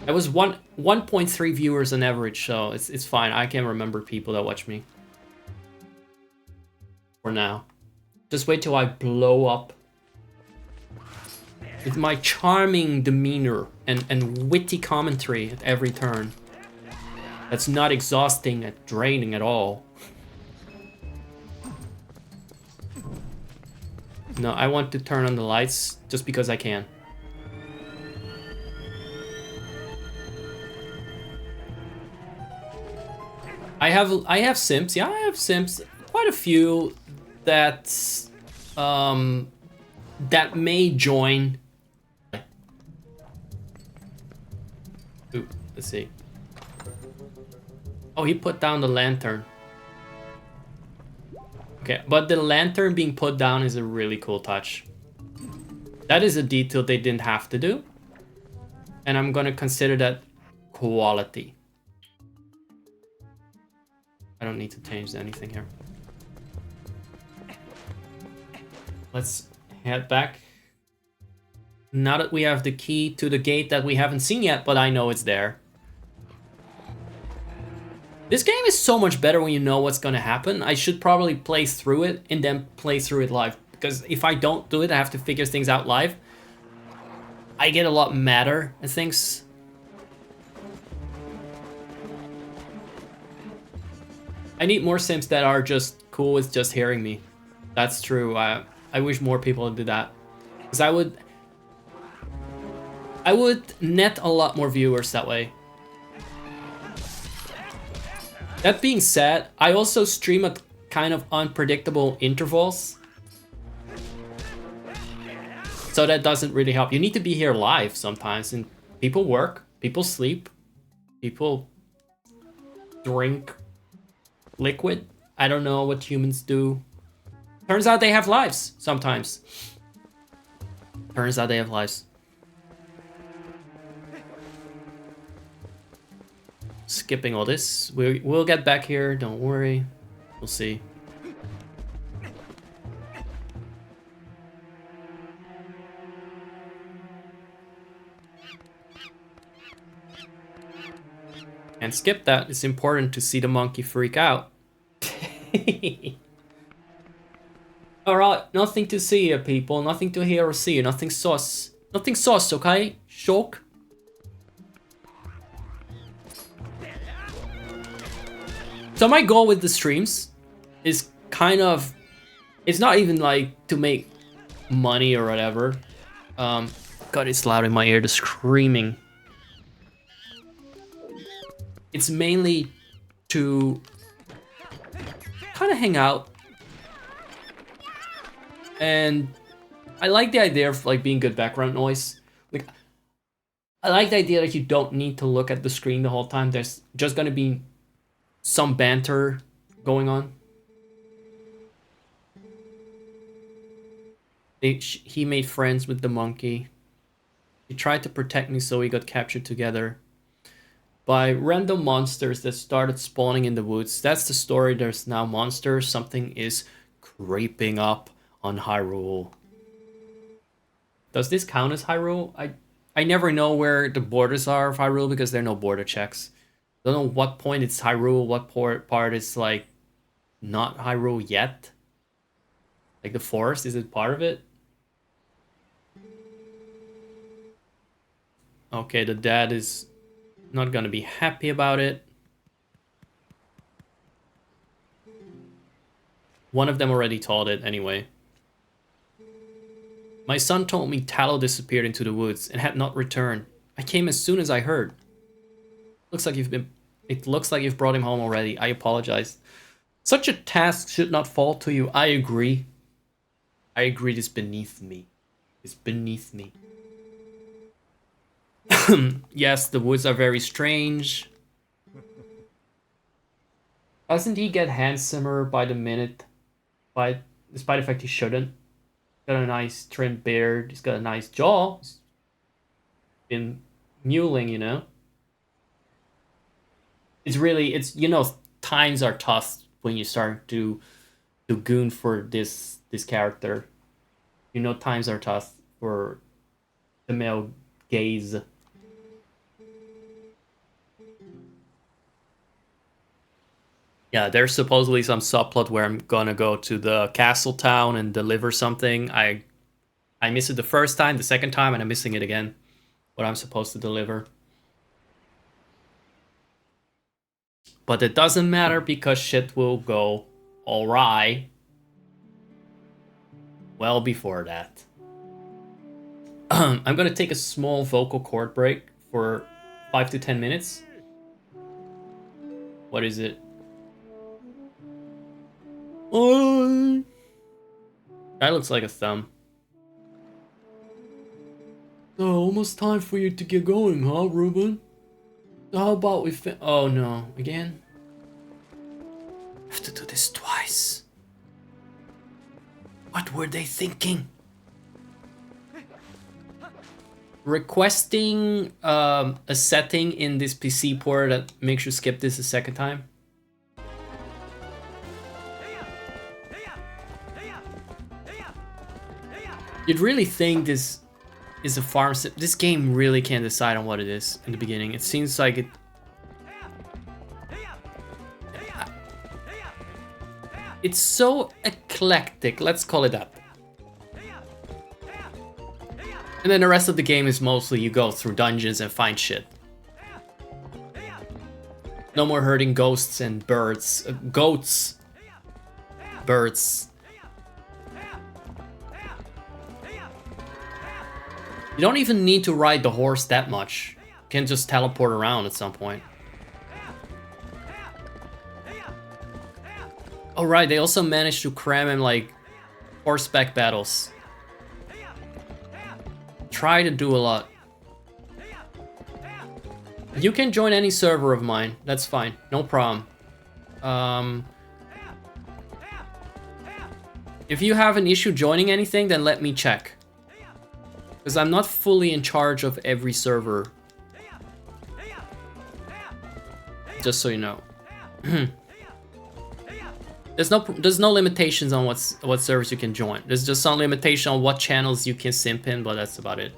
I was 1.3 viewers on average, so it's fine. I can remember people that watch me. For now. Just wait till I blow up. With my charming demeanor and witty commentary at every turn. That's not exhausting and draining at all. No, I want to turn on the lights just because I can. I have simps. Yeah, I have simps. Quite a few that that may join. Ooh, let's see. Oh, he put down the lantern. Okay, but the lantern being put down is a really cool touch. That is a detail they didn't have to do. And I'm gonna consider that quality. I don't need to change anything here. Let's head back. Now that we have the key to the gate that we haven't seen yet, but I know it's there. This game is so much better when you know what's gonna happen. I should probably play through it and then play through it live. Because if I don't do it, I have to figure things out live. I get a lot madder at things. I need more Sims that are just cool with just hearing me. That's true. I wish more people would do that. Because I would net a lot more viewers that way. That being said, I also stream at kind of unpredictable intervals. So that doesn't really help. You need to be here live sometimes, and people work, people sleep, people drink liquid. I don't know what humans do. Turns out they have lives sometimes. Turns out they have lives. Skipping all this. We'll get back here, don't worry. We'll see. And skip that. It's important to see the monkey freak out. Alright, nothing to see here, people. Nothing to hear or see. Nothing sauce. Nothing sauce, okay? Shock. So my goal with the streams is kind of, it's not even like to make money or whatever. God, it's loud in my ear, the screaming. It's mainly to kind of hang out. And I like the idea of like being good background noise. Like, I like the idea that you don't need to look at the screen the whole time. There's just gonna be some banter going on. He made friends with the monkey. He tried to protect me, so we got captured together by random monsters that started spawning in the woods. That's the story. There's now monsters. Something is creeping up on Hyrule. Does this count as Hyrule? I never know where the borders are of Hyrule because there are no border checks. Don't know what point it's Hyrule, what part is like not Hyrule yet. Like the forest, is it part of it? Okay, the dad is not gonna be happy about it. One of them already told it anyway. My son told me Tallow disappeared into the woods and had not returned. I came as soon as I heard. It looks like you've brought him home already. I apologize. Such a task should not fall to you. I agree. I agree, it's beneath me. It's beneath me. Yes, the woods are very strange. Doesn't he get handsomer by the minute? Despite the fact he shouldn't. Got a nice trimmed beard. He's got a nice jaw. He's been muling, you know. It's you know, times are tough when you start to goon for this character. You know, times are tough for the male gaze. Yeah, there's supposedly some subplot where I'm gonna go to the castle town and deliver something. I missed it the first time, the second time, and I'm missing it again. What I'm supposed to deliver. But it doesn't matter because shit will go alright well before that. I'm gonna take a small vocal cord break for 5 to 10 minutes. What is it? Oh, that looks like a thumb. So almost time for you to get going, huh, Ruben? So how about we oh no, again? I have to do this twice. What were they thinking? Requesting a setting in this PC port that makes you skip this a second time. You'd really think this is a farm sim. This game really can't decide on what it is in the beginning. It seems like it. It's so eclectic, let's call it that. And then the rest of the game is mostly you go through dungeons and find shit. No more herding ghosts and birds. Goats. Birds. You don't even need to ride the horse that much. You can just teleport around at some point. Oh right, they also managed to cram in like horseback battles. Try to do a lot. You can join any server of mine. That's fine. No problem. If you have an issue joining anything, then let me check. Because I'm not fully in charge of every server. Just so you know. There's no limitations on what servers you can join. There's just some limitation on what channels you can simp in, but that's about it.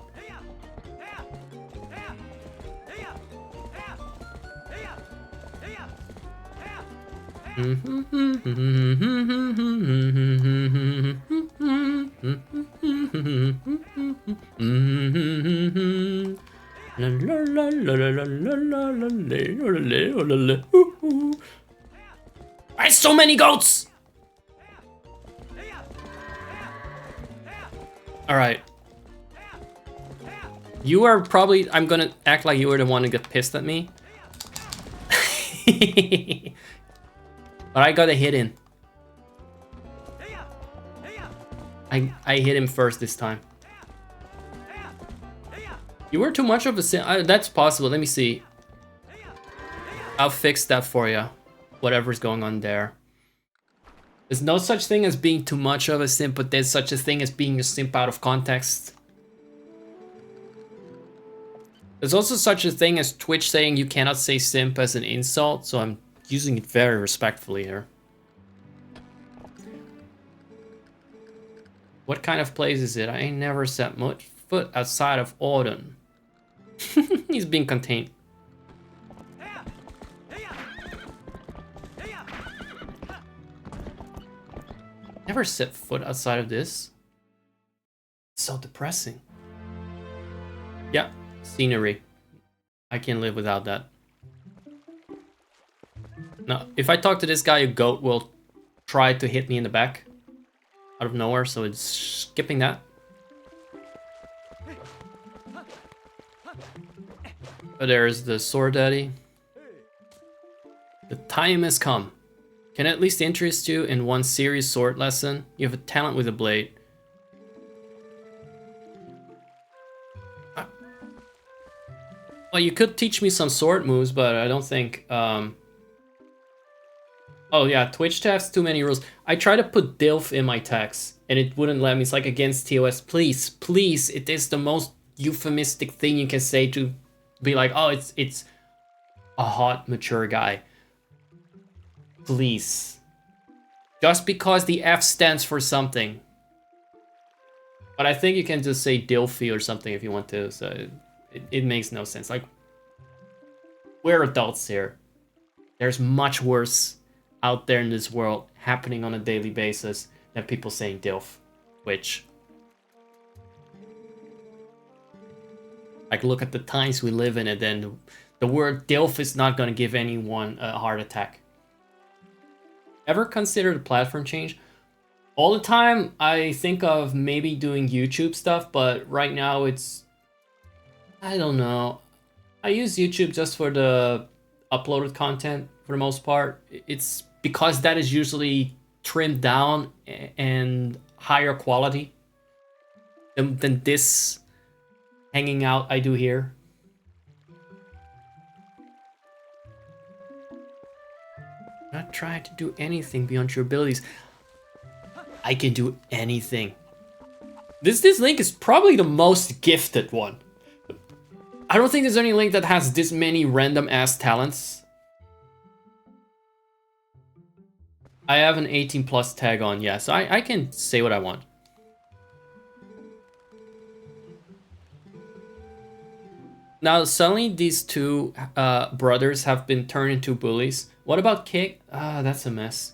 Why so many goats? Alright. You are probably... I'm gonna act like you were the one to get pissed at me. But I got a hit in. I hit him first this time. You were too much of a... that's possible. Let me see. I'll fix that for you. Whatever's going on there. There's no such thing as being too much of a simp, but there's such a thing as being a simp out of context. There's also such a thing as Twitch saying you cannot say simp as an insult, so I'm using it very respectfully here. What kind of place is it? I ain't never set much foot outside of Auden. He's being contained. Never set foot outside of this. It's so depressing. Yeah, scenery. I can't live without that. Now, if I talk to this guy, a goat will try to hit me in the back out of nowhere, so it's skipping that. But there's the sword daddy. The time has come. Can I at least interest you in one serious sword lesson? You have a talent with a blade. Well, you could teach me some sword moves, but I don't think... Oh yeah, Twitch tags too many rules. I try to put DILF in my tags, and it wouldn't let me. It's like against TOS. Please, please, it is the most euphemistic thing you can say to be like, oh, it's a hot, mature guy. Please. Just because the F stands for something. But I think you can just say Dilfy or something if you want to, so it makes no sense. Like, we're adults here. There's much worse out there in this world happening on a daily basis than people saying DILF, which... Like, look at the times we live in, and then the word DILF is not gonna give anyone a heart attack. Ever considered a platform change? All the time, I think of maybe doing YouTube stuff, but right now it's... I don't know. I use YouTube just for the uploaded content for the most part. It's because that is usually trimmed down and higher quality than this hanging out I do here. Not trying to do anything beyond your abilities. I can do anything. This link is probably the most gifted one. I don't think there's any link that has this many random ass talents. I have an 18 plus tag on, yeah, so I can say what I want. Now, suddenly these two brothers have been turned into bullies. What about Kick? Ah, that's a mess.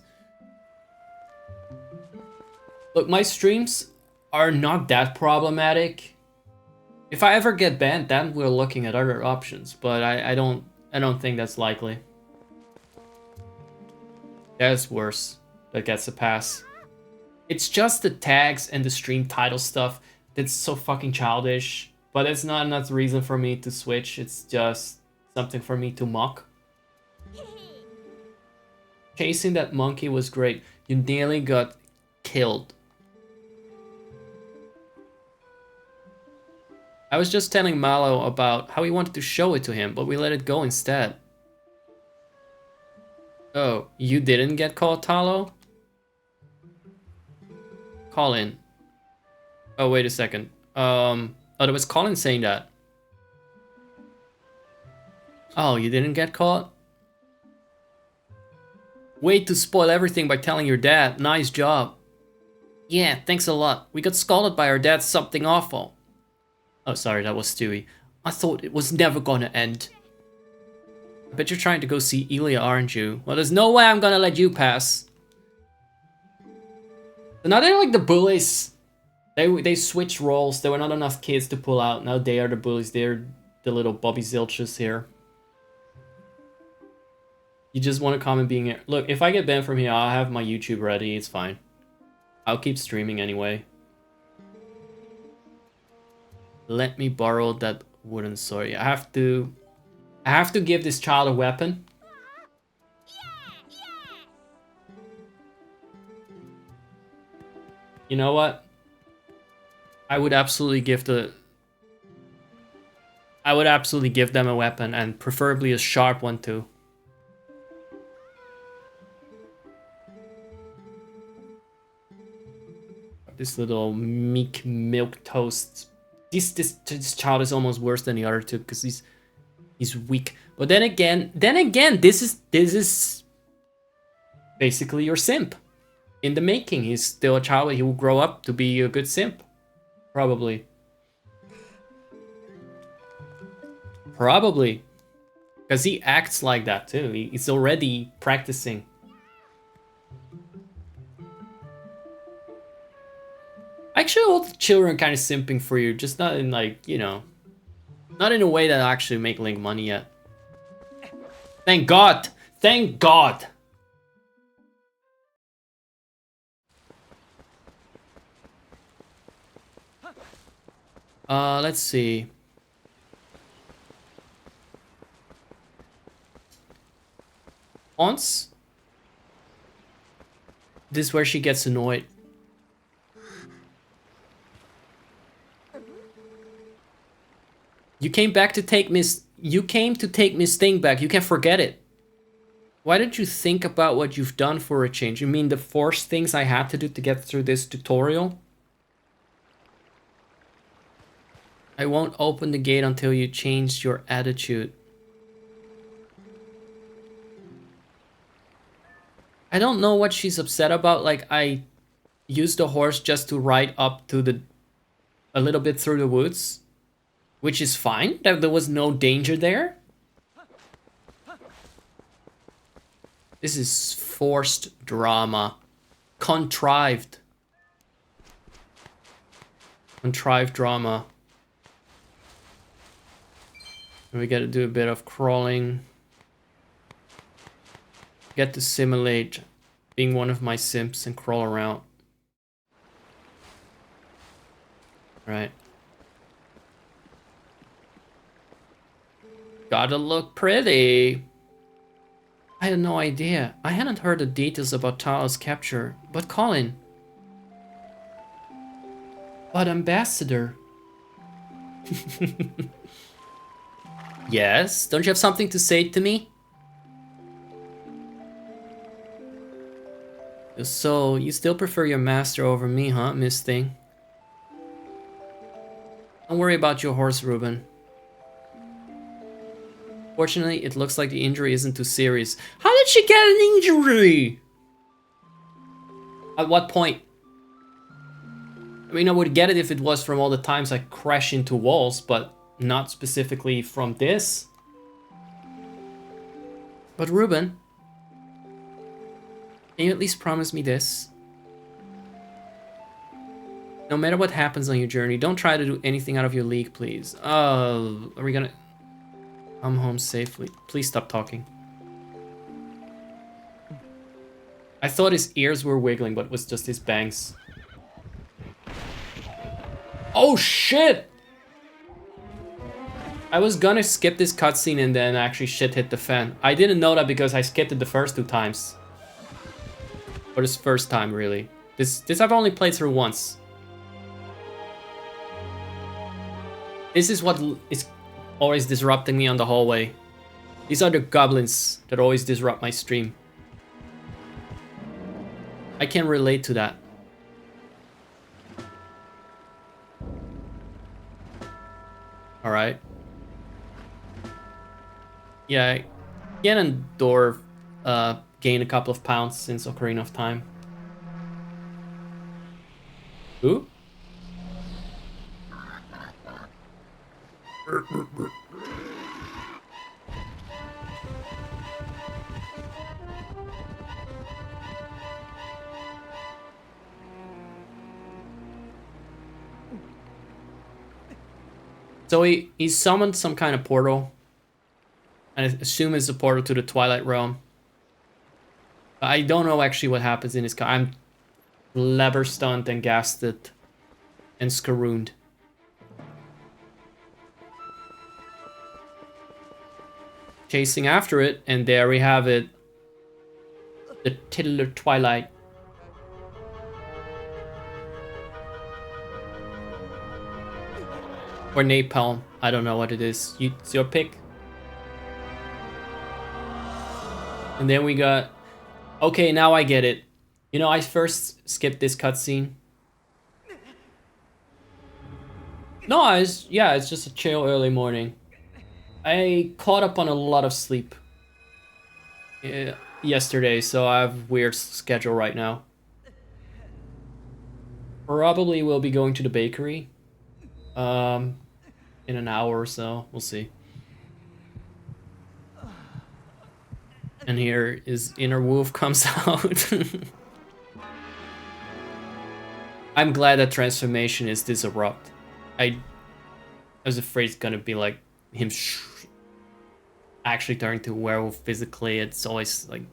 Look, my streams are not that problematic. If I ever get banned, then we're looking at other options, but I don't think that's likely. That's worse. That gets a pass. It's just the tags and the stream title stuff that's so fucking childish, but it's not enough reason for me to switch. It's just something for me to mock. Chasing that monkey was great. You nearly got killed. I was just telling Malo about how we wanted to show it to him, but we let it go instead. Oh, you didn't get caught, Talo? Colin. Oh, wait a second. Oh, there was Colin saying that. Oh, you didn't get caught? Way to spoil everything by telling your dad. Nice job. Yeah, thanks a lot. We got scolded by our dad something awful. Oh, sorry, that was Stewie. I thought it was never gonna end. I bet you're trying to go see Ilya, aren't you? Well, there's no way I'm gonna let you pass. So now they're like the bullies. They switched roles. There were not enough kids to pull out. Now they are the bullies. They're the little Bobby Zilches here. You just want to comment being here. Look, if I get banned from here, I'll have my YouTube ready. It's fine. I'll keep streaming anyway. Let me borrow that wooden sword. I have to give this child a weapon. You know what? I would absolutely give them a weapon, and preferably a sharp one too. This little meek milk toast. This child is almost worse than the other two because he's weak. But then again, this is basically your simp in the making. He's still a child. He will grow up to be a good simp, probably. Probably, because he acts like that too. He's already practicing. Actually, all the children are kind of simping for you, just not in like, you know, not in a way that actually make Link money yet. Thank God! Thank God! Let's see. Once. This is where she gets annoyed. You came to take Miss Thing back. You can't forget it. Why don't you think about what you've done for a change? You mean the forced things I had to do to get through this tutorial? I won't open the gate until you changed your attitude. I don't know what she's upset about. Like, I used the horse just to ride up to a little bit through the woods. Which is fine, there was no danger there. This is forced drama. Contrived. Contrived drama. We gotta do a bit of crawling. Get to simulate being one of my simps and crawl around. Right. Gotta look pretty. I had no idea. I hadn't heard the details about Tala's capture. But Colin. But Ambassador. Yes? Don't you have something to say to me? So, you still prefer your master over me, huh, Miss Thing? Don't worry about your horse, Ruben. Fortunately, it looks like the injury isn't too serious. How did she get an injury? At what point? I mean, I would get it if it was from all the times I crash into walls, but not specifically from this. But Ruben, can you at least promise me this? No matter what happens on your journey, don't try to do anything out of your league, please. Oh, are we gonna... I'm home safely. Please stop talking. I thought his ears were wiggling, but it was just his bangs. Oh shit! I was gonna skip this cutscene and then actually shit hit the fan. I didn't know that because I skipped it the first 2 times. Or this first time, really. This I've only played through once. This is what is always disrupting me on the hallway. These are the goblins that always disrupt my stream. I can relate to that. Alright. Yeah, Ganondorf gained a couple of pounds since Ocarina of Time. Who? So he summoned some kind of portal. And I assume it's a portal to the Twilight Realm. I don't know actually what happens in his car. I'm lever stunned and gasted and scarooned. Chasing after it, and there we have it. The titular Twilight. Or Napalm. I don't know what it is. It's your pick. And then we got... Okay, now I get it. You know, I first skipped this cutscene. No, it's just a chill early morning. I caught up on a lot of sleep yesterday, so I have a weird schedule right now. Probably will be going to the bakery in an hour or so. We'll see. And here is Inner Wolf comes out. I'm glad that transformation is this abrupt. I was afraid it's gonna be like him actually turning to a werewolf physically. It's always like...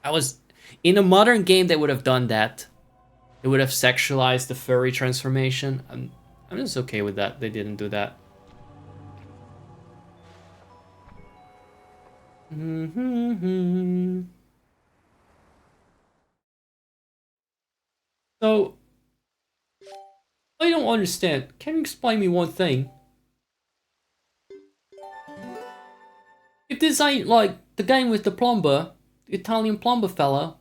I was... In a modern game, they would have done that. They would have sexualized the furry transformation. I'm just okay with that. They didn't do that. So, I don't understand. Can you explain me one thing? If this ain't like the game with the plumber, the Italian plumber fella,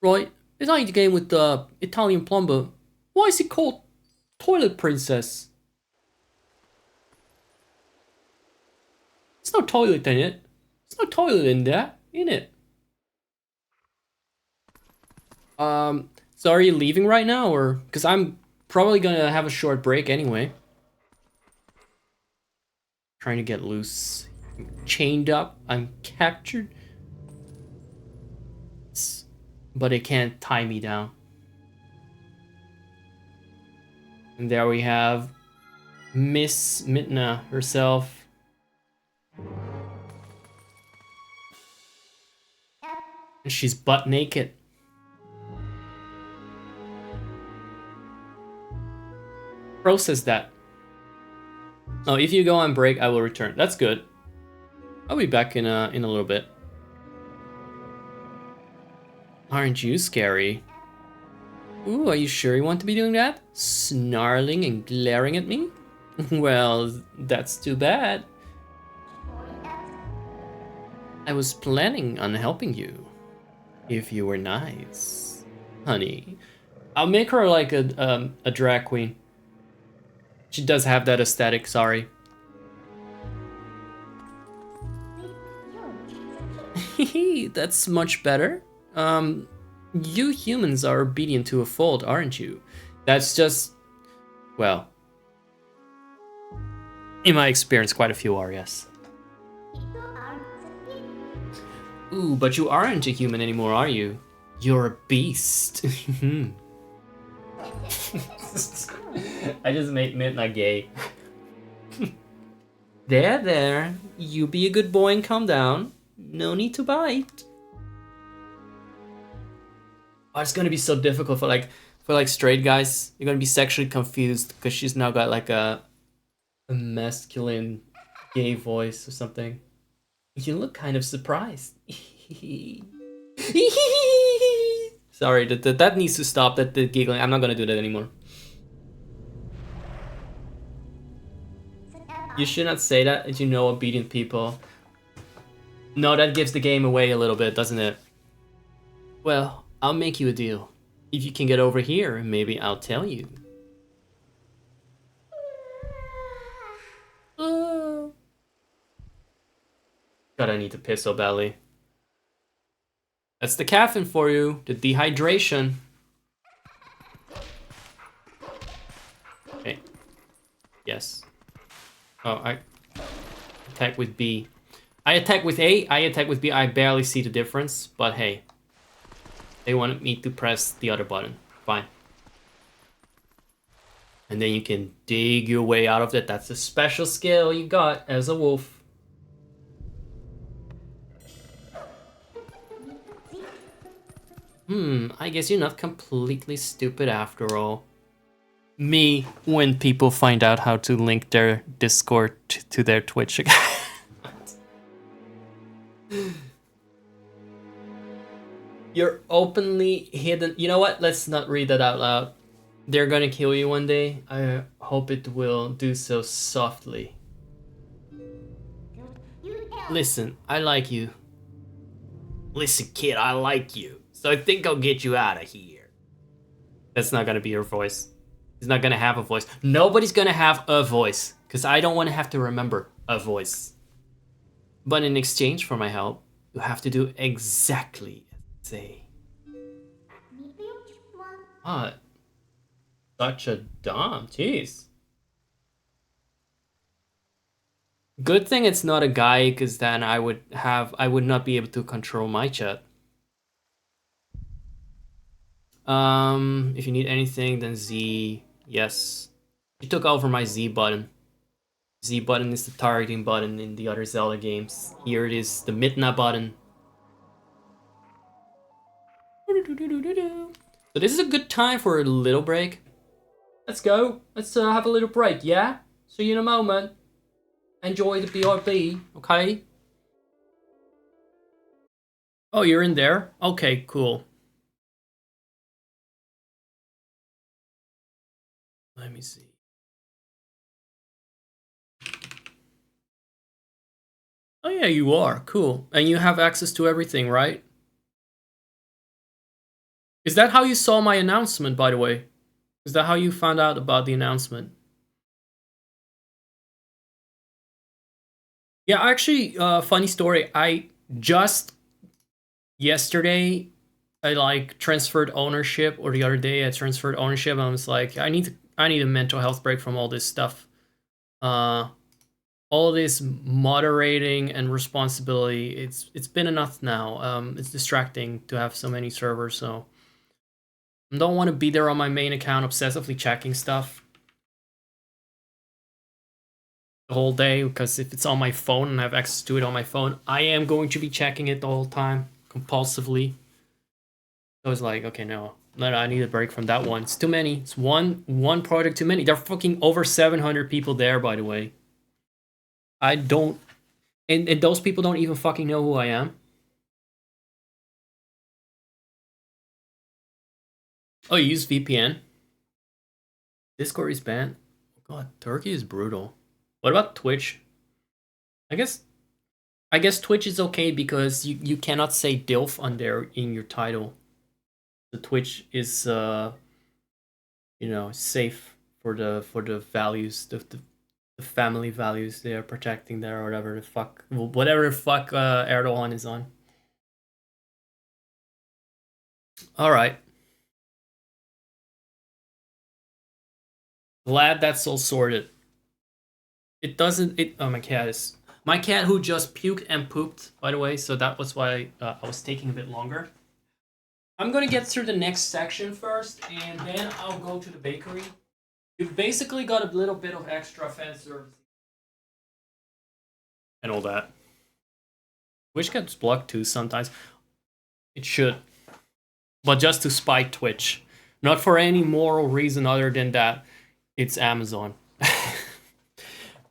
right? This ain't the game with the Italian plumber. Why is it called Toilet Princess? There's no toilet in it. There's no toilet in there, in it. So are you leaving right now, or? Because I'm probably gonna have a short break anyway. Trying to get loose. I'm chained up. I'm captured. But it can't tie me down. And there we have Miss Midna herself. And she's butt naked. Process that. Oh, if you go on break, I will return. That's good. I'll be back in a little bit. Aren't you scary? Ooh, are you sure you want to be doing that? Snarling and glaring at me? Well, that's too bad. I was planning on helping you. If you were nice. Honey. I'll make her like a drag queen. She does have that aesthetic, sorry. That's much better. You humans are obedient to a fault, aren't you? That's just... Well... In my experience, quite a few are, yes. Ooh, but you aren't a human anymore, are you? You're a beast. I just made Midna gay. There. You be a good boy and calm down. No need to bite. Oh, it's gonna be so difficult for like straight guys. You're gonna be sexually confused because she's now got like a masculine gay voice or something. You look kind of surprised. Sorry, that needs to stop. That the giggling. I'm not gonna do that anymore. You should not say that if you know obedient people. No, that gives the game away a little bit, doesn't it? Well, I'll make you a deal. If you can get over here, maybe I'll tell you. God, I need to piss so badly. That's the caffeine for you, the dehydration. Okay. Yes. Oh, I attack with B. I attack with A, I attack with B. I barely see the difference, but hey. They wanted me to press the other button. Fine. And then you can dig your way out of it. That's a special skill you got as a wolf. I guess you're not completely stupid after all. Me, when people find out how to link their Discord to their Twitch account. You're openly hidden. You know what? Let's not read that out loud. They're gonna kill you one day. I hope it will do so softly. Listen, I like you. Listen, kid, I like you. So I think I'll get you out of here. That's not gonna be your voice. He's not gonna have a voice. Nobody's gonna have a voice. Because I don't want to have to remember a voice. But in exchange for my help, you have to do exactly as I say. What? Such a dumb, jeez. Good thing it's not a guy, because then I would not be able to control my chat. If you need anything, then Z. Yes. You took over my Z button. Z button is the targeting button in the other Zelda games. Here it is, the Midna button. So this is a good time for a little break. Let's go. Let's have a little break, yeah? See you in a moment. Enjoy the BRB, okay? Oh, you're in there? Okay, cool. Let me see. Oh yeah, you are. Cool. And you have access to everything, right? Is that how you saw my announcement, by the way? Is that how you found out about the announcement? Yeah, actually, funny story. I just yesterday, I like transferred ownership, or the other day I transferred ownership, and I was like, I need a mental health break from all this stuff. All this moderating and responsibility. It's been enough now. It's distracting to have so many servers, so I don't want to be there on my main account obsessively checking stuff the whole day, because if it's on my phone and I have access to it on my phone, I am going to be checking it the whole time compulsively. So it's like, okay, no, I need a break from that one. It's too many. It's one project too many. There are fucking over 700 people there, by the way. I don't, and those people don't even fucking know who I am. Oh, you use VPN? Discord is banned? Oh god, Turkey is brutal. What about Twitch? I guess Twitch is okay because you cannot say DILF on there in your title. The Twitch is you know, safe for the values, the family values they are protecting there, or whatever the fuck Erdogan is on. All right. Glad that's all sorted. It doesn't. Oh, my cat who just puked and pooped, by the way. So that was why I was taking a bit longer. I'm gonna get through the next section first, and then I'll go to the bakery. You've basically got a little bit of extra fan service and all that, which gets blocked too sometimes. It should, but just to spite Twitch, not for any moral reason other than that it's Amazon.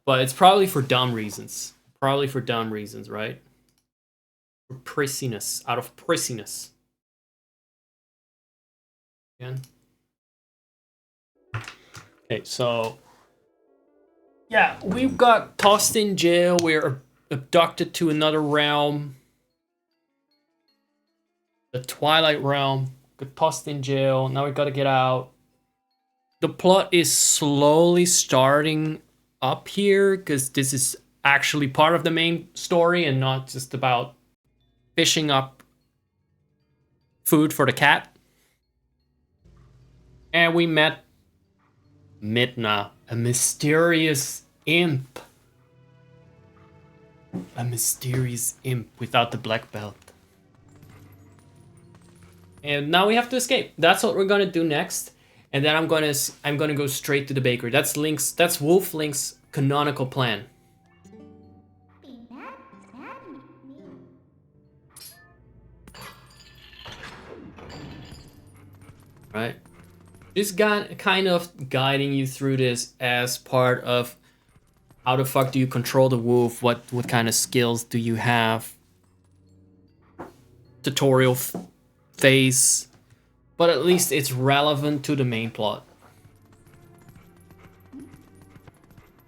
But it's probably for dumb reasons. Probably for dumb reasons, right? For prissiness, out of prissiness. Again. Okay, so yeah, we got tossed in jail. We're abducted to another realm, the Twilight realm. Got tossed in jail. Now we gotta get out. The plot is slowly starting up here, because this is actually part of the main story and not just about fishing up food for the cat. And we met Midna, a mysterious imp. A mysterious imp without the black belt. And now we have to escape. That's what we're gonna do next. And then I'm gonna go straight to the bakery. That's Wolf Link's canonical plan. right? This guy kind of guiding you through this as part of how the fuck do you control the wolf? What kind of skills do you have? Tutorial phase, but at least it's relevant to the main plot.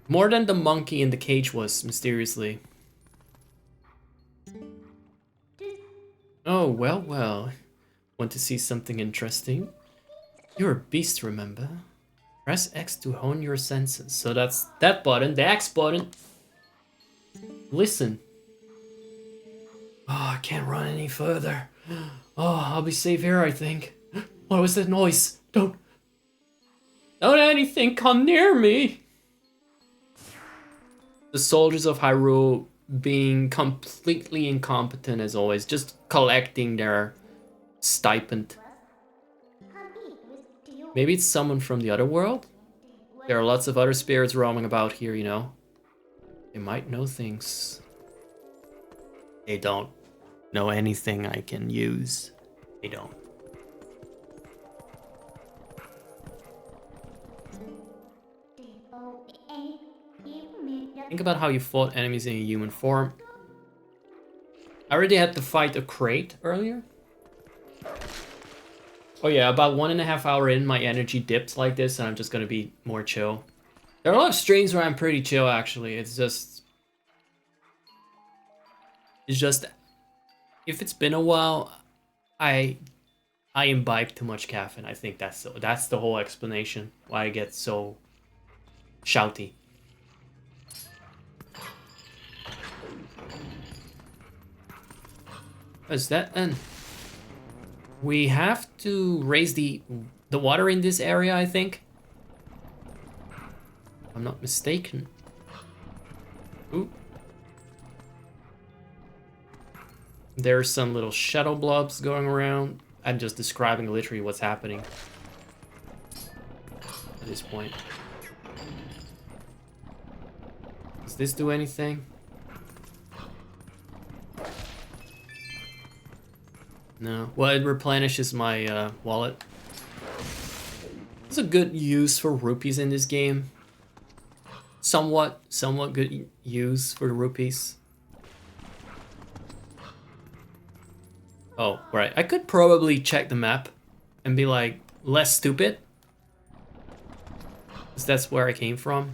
More than the monkey in the cage was, mysteriously. Oh, well, well. Want to see something interesting? You're a beast, remember? Press X to hone your senses. So that's that button, the X button. Listen. Oh, I can't run any further. Oh, I'll be safe here, I think. What was that noise? Don't anything come near me. The soldiers of Hyrule being completely incompetent as always, just collecting their stipend. Maybe it's someone from the other world? There are lots of other spirits roaming about here, you know. They might know things. They don't know anything I can use. They don't. Think about how you fought enemies in a human form. I already had to fight a crate earlier. Oh yeah, about 1.5 hours in, my energy dipped like this, and I'm just gonna be more chill. There are a lot of streams where I'm pretty chill, actually. It's just... if it's been a while, I imbibe too much caffeine. I think that's the whole explanation why I get so shouty. What is that then? We have to raise the water in this area, I think. If I'm not mistaken. Ooh. There's some little shadow blobs going around. I'm just describing literally what's happening at this point. Does this do anything? No. Well, it replenishes my wallet. It's a good use for rupees in this game. Somewhat good use for the rupees. Oh, right. I could probably check the map and be like, less stupid. Because that's where I came from.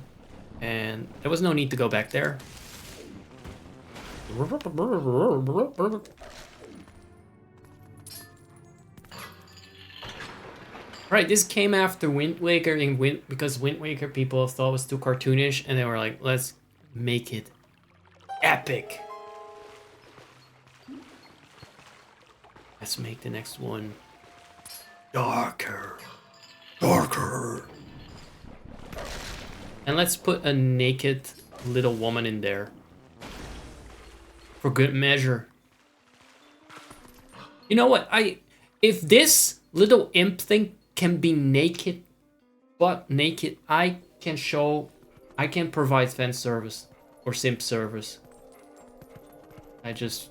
And there was no need to go back there. Right, this came after Wind Waker because Wind Waker people thought it was too cartoonish, and they were like, let's make it epic. Let's make the next one darker. And let's put a naked little woman in there. For good measure. You know what? If this little imp thing can be naked, but naked, I can provide fan service or simp service. I just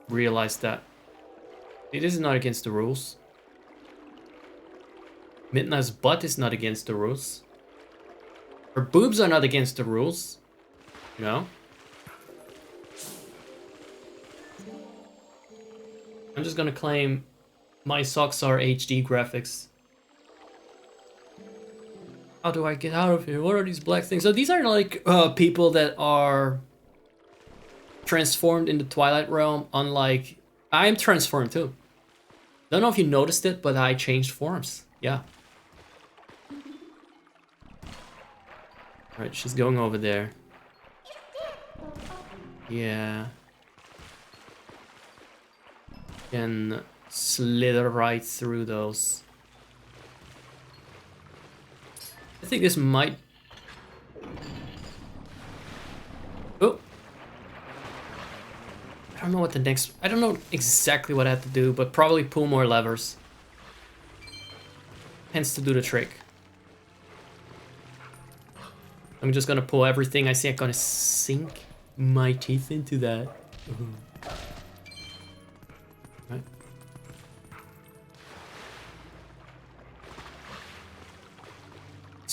realized that. This is not against the rules. Midna's butt is not against the rules. Her boobs are not against the rules. You know? I'm just gonna claim my socks are HD graphics. How do I get out of here? What are these black things? So these are like people that are transformed in the Twilight realm, unlike... I'm transformed too. Don't know if you noticed it, but I changed forms. Yeah. Alright, she's going over there. Yeah. Can slither right through those. I think this might... Oh! I don't know what the next... I don't know exactly what I have to do, but probably pull more levers. Tends to do the trick. I'm just gonna pull everything I see. I'm gonna sink my teeth into that. Right.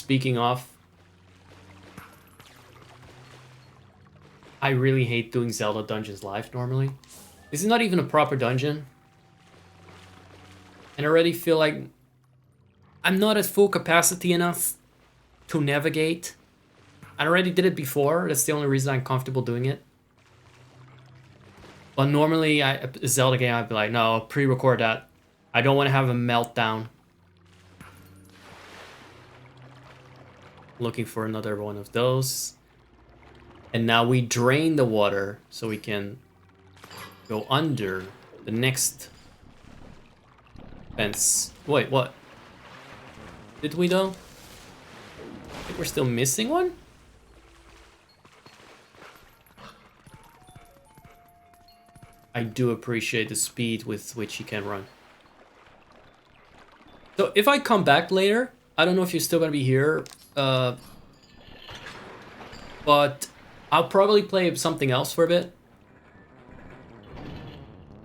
Speaking of, I really hate doing Zelda dungeons live normally. This is not even a proper dungeon. And I already feel like I'm not at full capacity enough to navigate. I already did it before. That's the only reason I'm comfortable doing it. But normally, a Zelda game, I'd be like, no, pre-record that. I don't want to have a meltdown. Looking for another one of those. And now we drain the water so we can go under the next fence. Wait, what? Did we though? I think we're still missing one? I do appreciate the speed with which he can run. So if I come back later, I don't know if you're still gonna be here, but I'll probably play something else for a bit.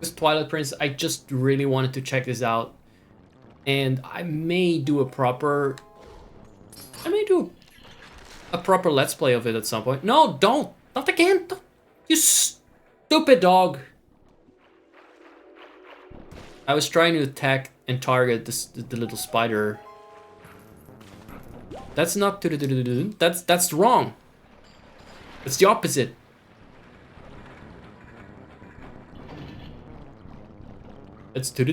This Twilight Princess, I just really wanted to check this out. And I may do a proper Let's Play of it at some point. No, don't! Not again! Don't. You stupid dog! I was trying to attack and target the little spider. That's not that's wrong. It's the opposite. It's gotta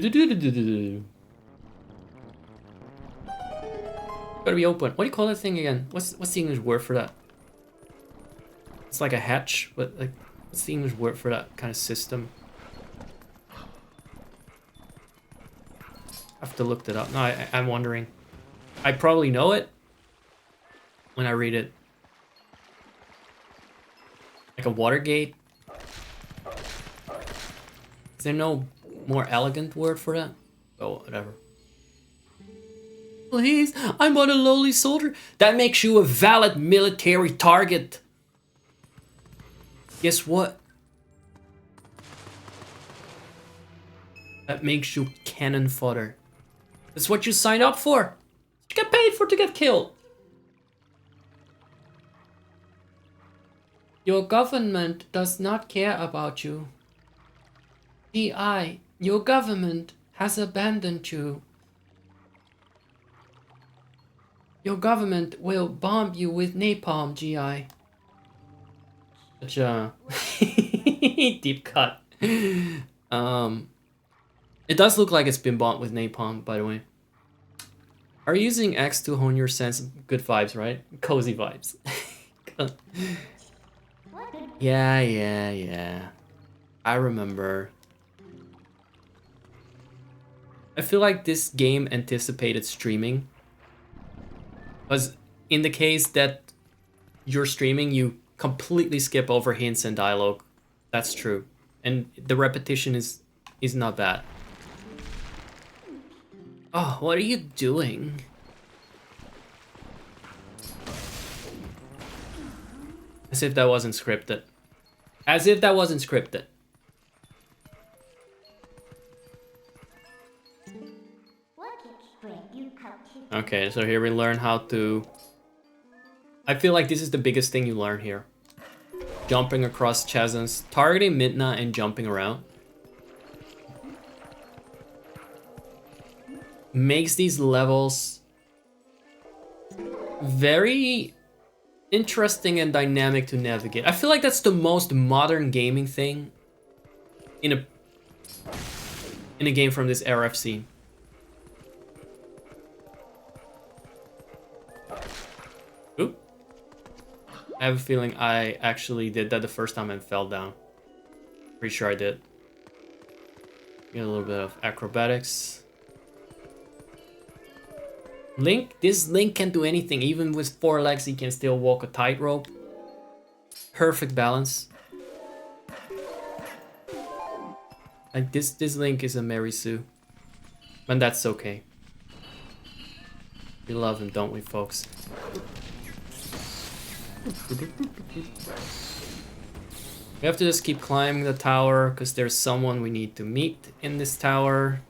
be open. What do you call that thing again? What's the English word for that? It's like a hatch, but like what's the English word for that kind of system? I have to look that up. No, I'm wondering. I probably know it when I read it. Like a water gate. Is there no more elegant word for that? Oh, whatever. Please, I'm but a lowly soldier. That makes you a valid military target. Guess what? That makes you cannon fodder. That's what you signed up for. You get paid for to get killed. Your government does not care about you. DI, your government has abandoned you. Your government will bomb you with napalm, GI. Such a deep cut. It does look like it's been bombed with napalm, by the way. Are you using X to hone your sense of good vibes, right? Cozy vibes. Yeah. I remember. I feel like this game anticipated streaming. Because in the case that you're streaming, you completely skip over hints and dialogue. That's true. And the repetition is not bad. Oh, what are you doing? As if that wasn't scripted. As if that wasn't scripted. Okay, so here we learn how to... I feel like this is the biggest thing you learn here. Jumping across chasms, targeting Midna and jumping around. Makes these levels very interesting and dynamic to navigate. I feel like that's the most modern gaming thing in a game from this RFC. Oop. I have a feeling I actually did that the first time and fell down. Pretty sure I did. Get a little bit of acrobatics. This Link can do anything. Even with 4 legs, he can still walk a tightrope. Perfect balance. Like this Link is a Mary Sue. And that's okay. We love him, don't we, folks? We have to just keep climbing the tower because there's someone we need to meet in this tower.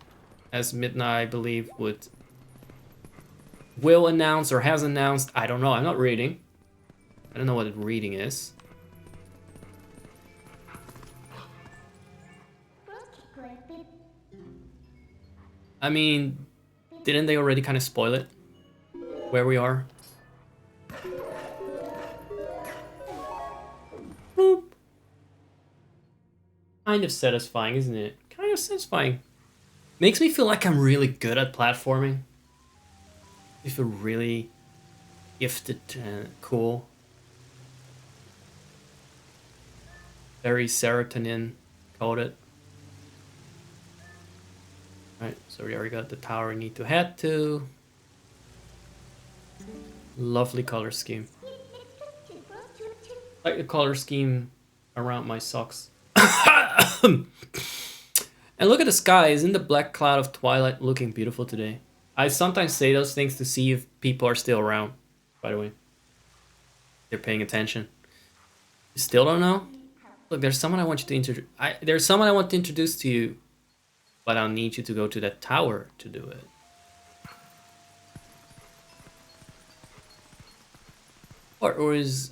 As Midna, I believe, would will announce or has announced. I don't know. I'm not reading. I don't know what reading is. I mean, didn't they already kind of spoil it? Where we are? Boop. Kind of satisfying, isn't it? Kind of satisfying. Makes me feel like I'm really good at platforming. I feel really gifted and cool. Very serotonin coded. Right, so we already got the tower we need to head to. Lovely color scheme. Like the color scheme around my socks. And look at the sky. Isn't the black cloud of Twilight looking beautiful today? I sometimes say those things to see if people are still around, by the way. They're paying attention. You still don't know? Look, there's someone I want you to introduce. There's someone I want to introduce to you, but I'll need you to go to that tower to do it. Or is...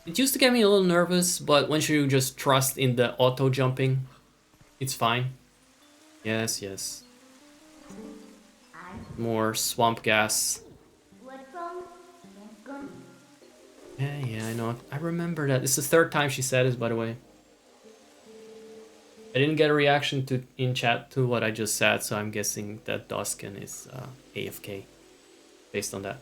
It used to get me a little nervous, but once you just trust in the auto jumping, it's fine. Yes, yes. More swamp gas. Yeah, I know. I remember that. It's the third time she said it, by the way. I didn't get a reaction in chat to what I just said, so I'm guessing that Duskin is AFK based on that.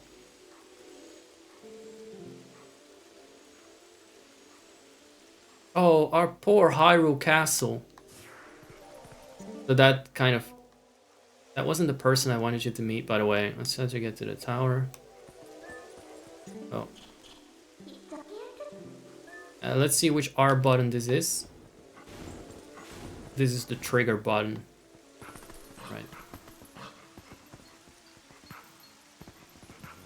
Oh, our poor Hyrule Castle. So that kind of... That wasn't the person I wanted you to meet, by the way. Let's try to get to the tower. Oh. Let's see which R button this is. This is the trigger button. Right.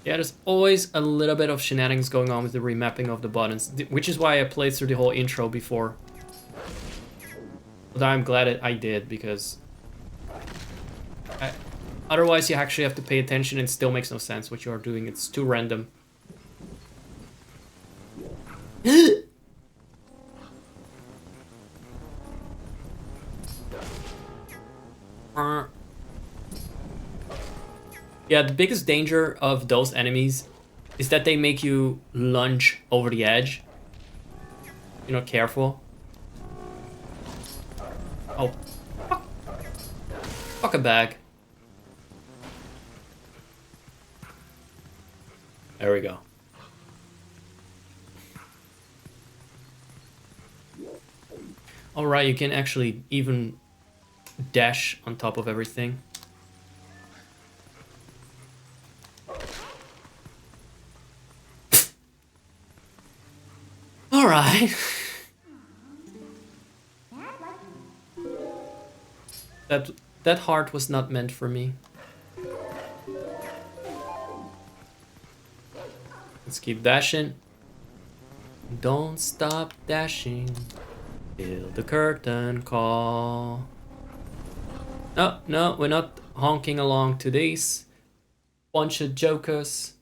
Yeah, there's always a little bit of shenanigans going on with the remapping of the buttons, which is why I played through the whole intro before. But I'm glad I did, because otherwise you actually have to pay attention and it still makes no sense what you are doing. It's too random. Yeah, the biggest danger of those enemies is that they make you lunge over the edge. You're not careful. Oh, fuck a bag. There we go. Alright, you can actually even dash on top of everything. Alright. That heart was not meant for me. Let's keep dashing. Don't stop dashing till the curtain call. No, we're not honking along to these bunch of jokers.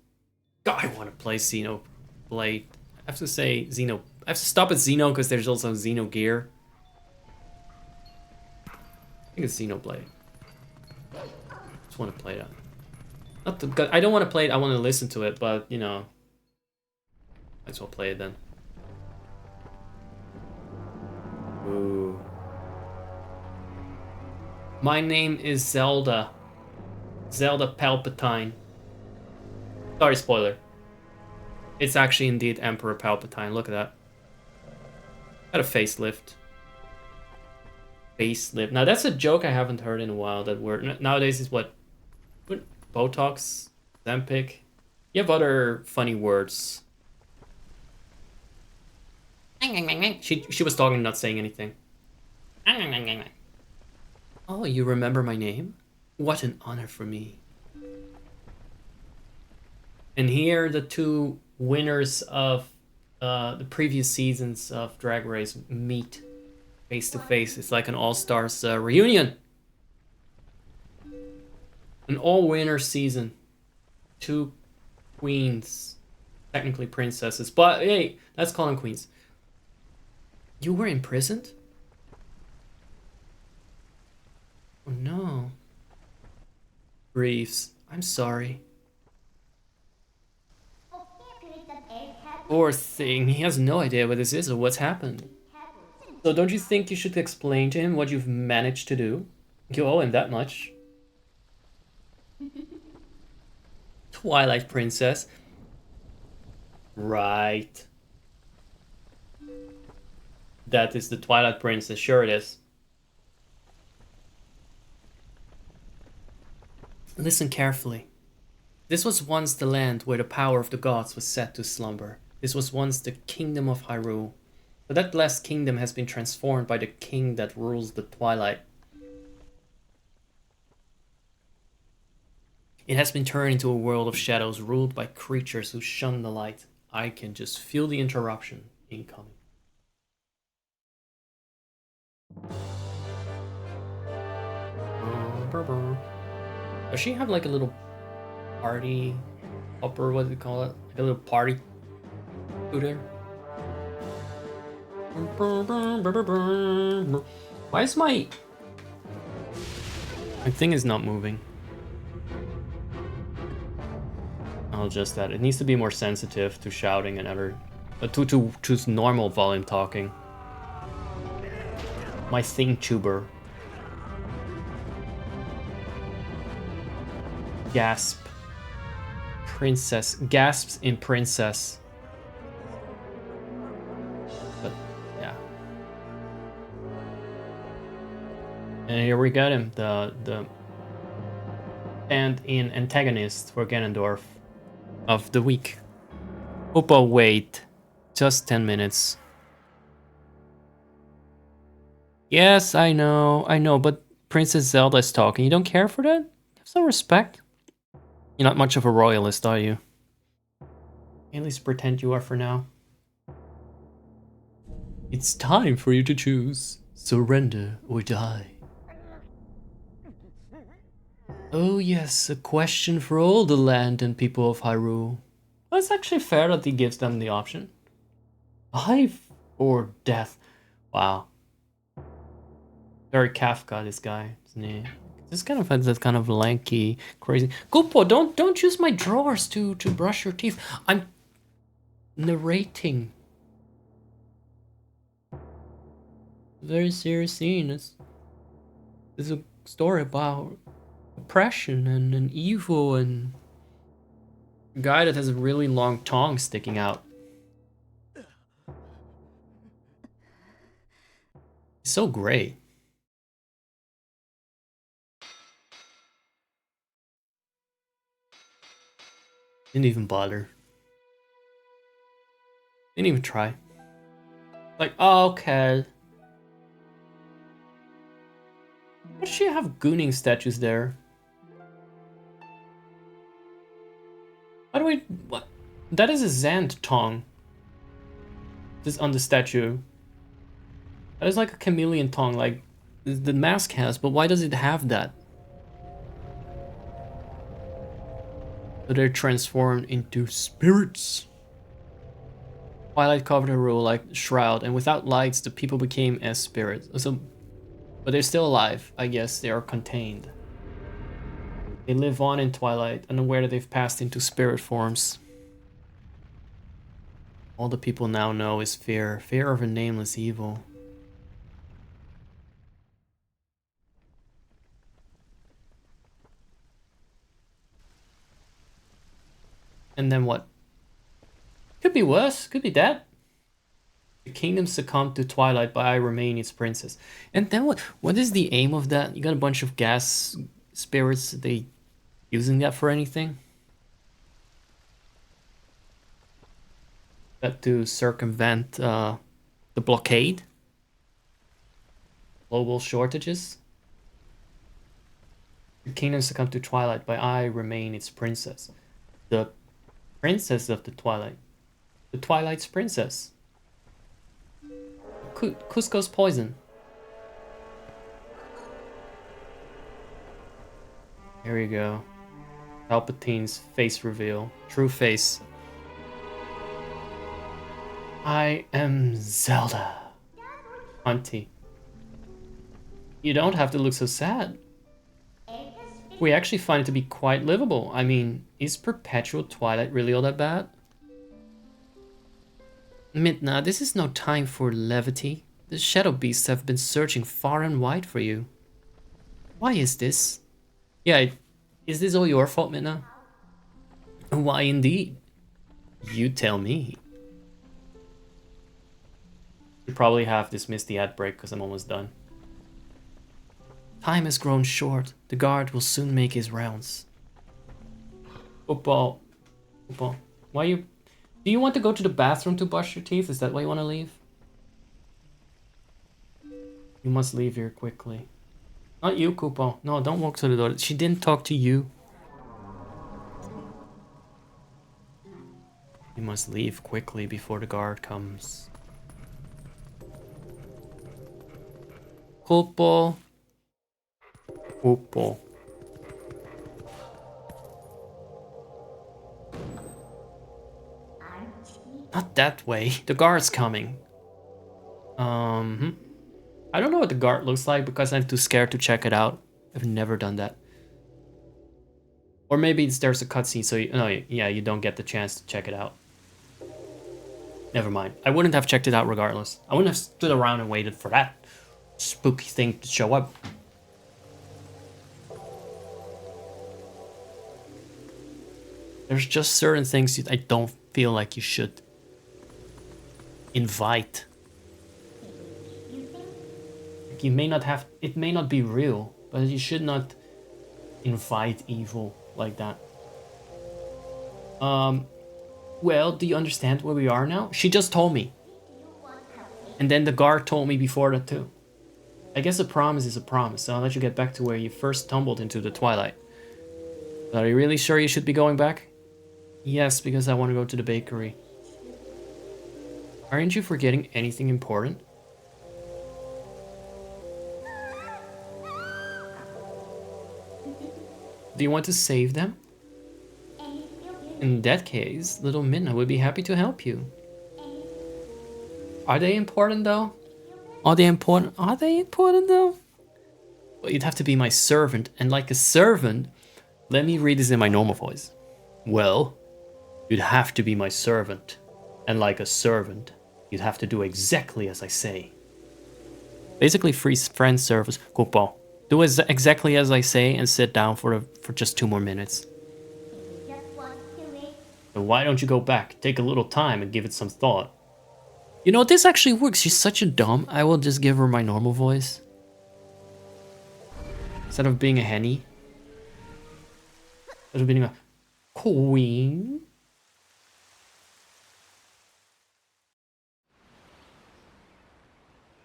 God, I want to play Xenoblade. I have to say Xeno. I have to stop at Xeno because there's also Xenogear. I think it's Xenoblade. Just want to play that. Not the, I don't want to play it. I want to listen to it, but you know, might as well play it then. Ooh. My name is Zelda. Zelda Palpatine. Sorry, spoiler. It's actually indeed Emperor Palpatine. Look at that. Got a facelift. Facelift. Now that's a joke I haven't heard in a while. That word nowadays is what Botox, Zempic. You have other funny words. She was talking, not saying anything. Oh, you remember my name? What an honor for me. And here the two winners of the previous seasons of Drag Race meet face to face. It's like an all-stars reunion. An all-winner season. two queens. Technically princesses, but hey, let's call them queens. You were imprisoned? Oh no. Reeves, I'm sorry. Poor thing, he has no idea what this is or what's happened. So don't you think you should explain to him what you've managed to do? You owe him that much. Twilight Princess. Right. That is the Twilight Princess, sure it is. Listen carefully. This was once the land where the power of the gods was set to slumber. This was once the kingdom of Hyrule. But that blessed kingdom has been transformed by the king that rules the Twilight. It has been turned into a world of shadows ruled by creatures who shun the light. I can just feel the interruption incoming. Does she have like a little party upper, what do you call it? Like a little party there? Why is my thing is not moving? I'll adjust that. It needs to be more sensitive to shouting and other, to normal volume talking. My thing tuber. Gasp. Princess. Gasps in princess. But, yeah. And here we got him. The stand-in antagonist for Ganondorf of the week. Hoopa, wait. Just 10 minutes. Yes, I know, but Princess Zelda is talking. You don't care for that? Have some respect. You're not much of a royalist, are you? At least pretend you are for now. It's time for you to choose. Surrender or die. Oh yes, a question for all the land and people of Hyrule. Well, it's actually fair that he gives them the option. Life or death. Wow. Very Kafka, this guy, isn't he? This kind of has that kind of lanky, crazy. Gupo, don't use my drawers to brush your teeth. I'm narrating. Very serious scene. It's a story about oppression and evil and a guy that has a really long tongue sticking out. It's so great. Didn't even bother. Didn't even try. Like, oh, okay. Why does she have gooning statues there? Why do we... What? That is a Zand tongue. This on the statue. That is like a chameleon tongue, like the mask has, but why does it have that? So they're transformed into spirits. Twilight covered Hyrule like shroud, and without lights, the people became as spirits. So, but they're still alive. I guess they are contained. They live on in Twilight, unaware that they've passed into spirit forms. All the people now know is fear. Fear of a nameless evil. And then what? Could be worse. Could be dead. The kingdom succumbed to Twilight, but I remain its princess. And then what? What is the aim of that? You got a bunch of gas spirits. Are they using that for anything? That to circumvent the blockade? Global shortages? The kingdom succumbed to Twilight, but I remain its princess. The princess of the Twilight. The Twilight's princess. Cusco's poison. Here we go. Palpatine's face reveal. True face. I am Zelda. Auntie. You don't have to look so sad. We actually find it to be quite livable. I mean, is perpetual twilight really all that bad? Midna, this is no time for levity. The shadow beasts have been searching far and wide for you. Why is this? Yeah, is this all your fault, Midna? Why indeed? You tell me. You probably have dismissed the ad break because I'm almost done. Time has grown short. The guard will soon make his rounds. Football. Football. Why you... Do you want to go to the bathroom to brush your teeth? Is that why you want to leave? You must leave here quickly. Not you, Koopa. No, don't walk to the door. She didn't talk to you. You must leave quickly before the guard comes. Koopa. Koopa. Not that way. The guard's coming. I don't know what the guard looks like because I'm too scared to check it out. I've never done that. Or maybe there's a cutscene, so you don't get the chance to check it out. Never mind. I wouldn't have checked it out regardless. I wouldn't have stood around and waited for that spooky thing to show up. There's just certain things I don't feel like you should invite. You may not have, it may not be real, but you should not invite evil like that. Well, do you understand where we are now? She just told me. And then the guard told me before that too. I guess a promise is a promise, so I'll let you get back to where you first stumbled into the Twilight. But are you really sure you should be going back? Yes, because I want to go to the bakery. Aren't you forgetting anything important? Do you want to save them? In that case, little Minna would be happy to help you. Are they important though? Are they important? Are they important though? Well, you'd have to be my servant, and like a servant, let me read this in my normal voice. Well, you'd have to be my servant, and like a servant, you'd have to do exactly as I say. Basically, free friend service. Koopa. Do exactly as I say and sit down for just 2 more minutes. So why don't you go back, take a little time and give it some thought? You know, this actually works. She's such a dumb. I will just give her my normal voice. Instead of being a henny. Instead of being a queen.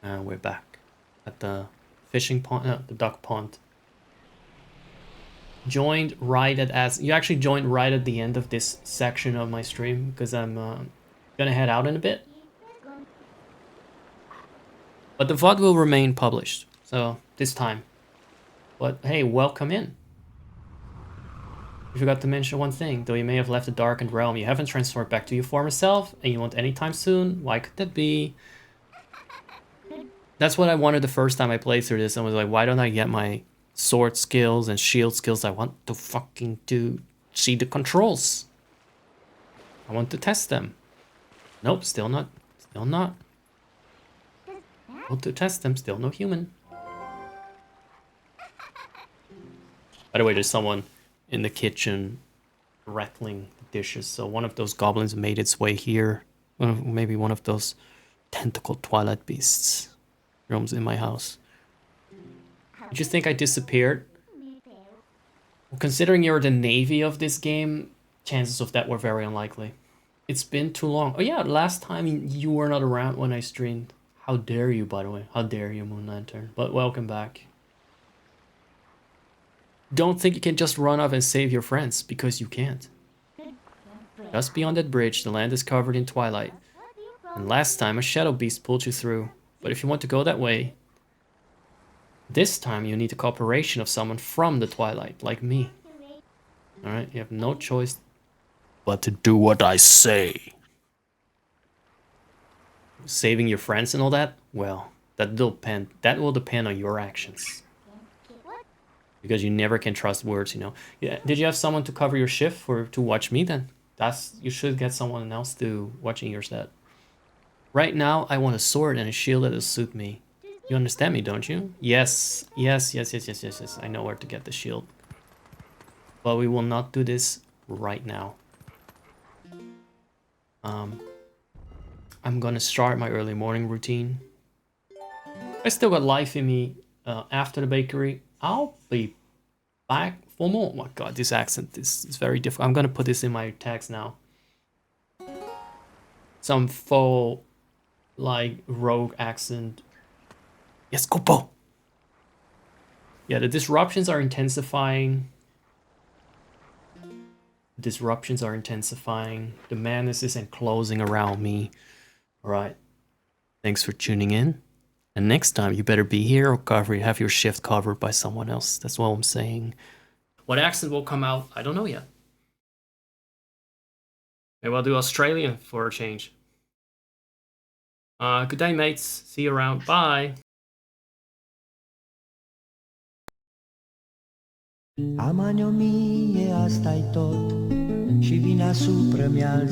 We're back at the fishing pond, no, the duck pond. Joined right at you actually joined right at the end of this section of my stream because I'm gonna head out in a bit. But the VOD will remain published, so this time. But hey, welcome in. You forgot to mention one thing, though you may have left the darkened realm, you haven't transformed back to your former self, and you won't anytime soon. Why could that be? That's what I wanted the first time I played through this. I was like, why don't I get my sword skills and shield skills? I want to fucking see the controls. I want to test them. Nope, still not. Still not. Want to test them, still no human. By the way, there's someone in the kitchen rattling dishes. So one of those goblins made its way here. Maybe one of those tentacled twilight beasts roams in my house. Did you think I disappeared? Well, considering you're the navy of this game, chances of that were very unlikely. It's been too long. Oh yeah, last time you were not around when I streamed. How dare you, by the way. How dare you, Moon Lantern. But welcome back. Don't think you can just run off and save your friends, because you can't. Just beyond that bridge, the land is covered in twilight. And last time, a shadow beast pulled you through. But if you want to go that way, this time you need the cooperation of someone from the twilight, like me. Alright, you have no choice but to do what I say. Saving your friends and all that? Well, that will depend on your actions. Because you never can trust words, you know. Yeah, did you have someone to cover your shift or to watch me then? You should get someone else to watching your set. Right now, I want a sword and a shield that will suit me. You understand me, don't you? Yes. I know where to get the shield. But we will not do this right now. I'm gonna start my early morning routine. I still got life in me after the bakery. I'll be back for more. Oh my god, this accent is very difficult. I'm gonna put this in my text now. Some faux, like, rogue accent. Yes, Kopo! Yeah, the disruptions are intensifying. The madness is enclosing around me. Alright. Thanks for tuning in. And next time, you better be here or have your shift covered by someone else. That's what I'm saying. What accent will come out, I don't know yet. Maybe I'll do Australian for a change. Good day, mates. See you around. Bye. Amanyo mie, asta-i tot, și vine asupra mea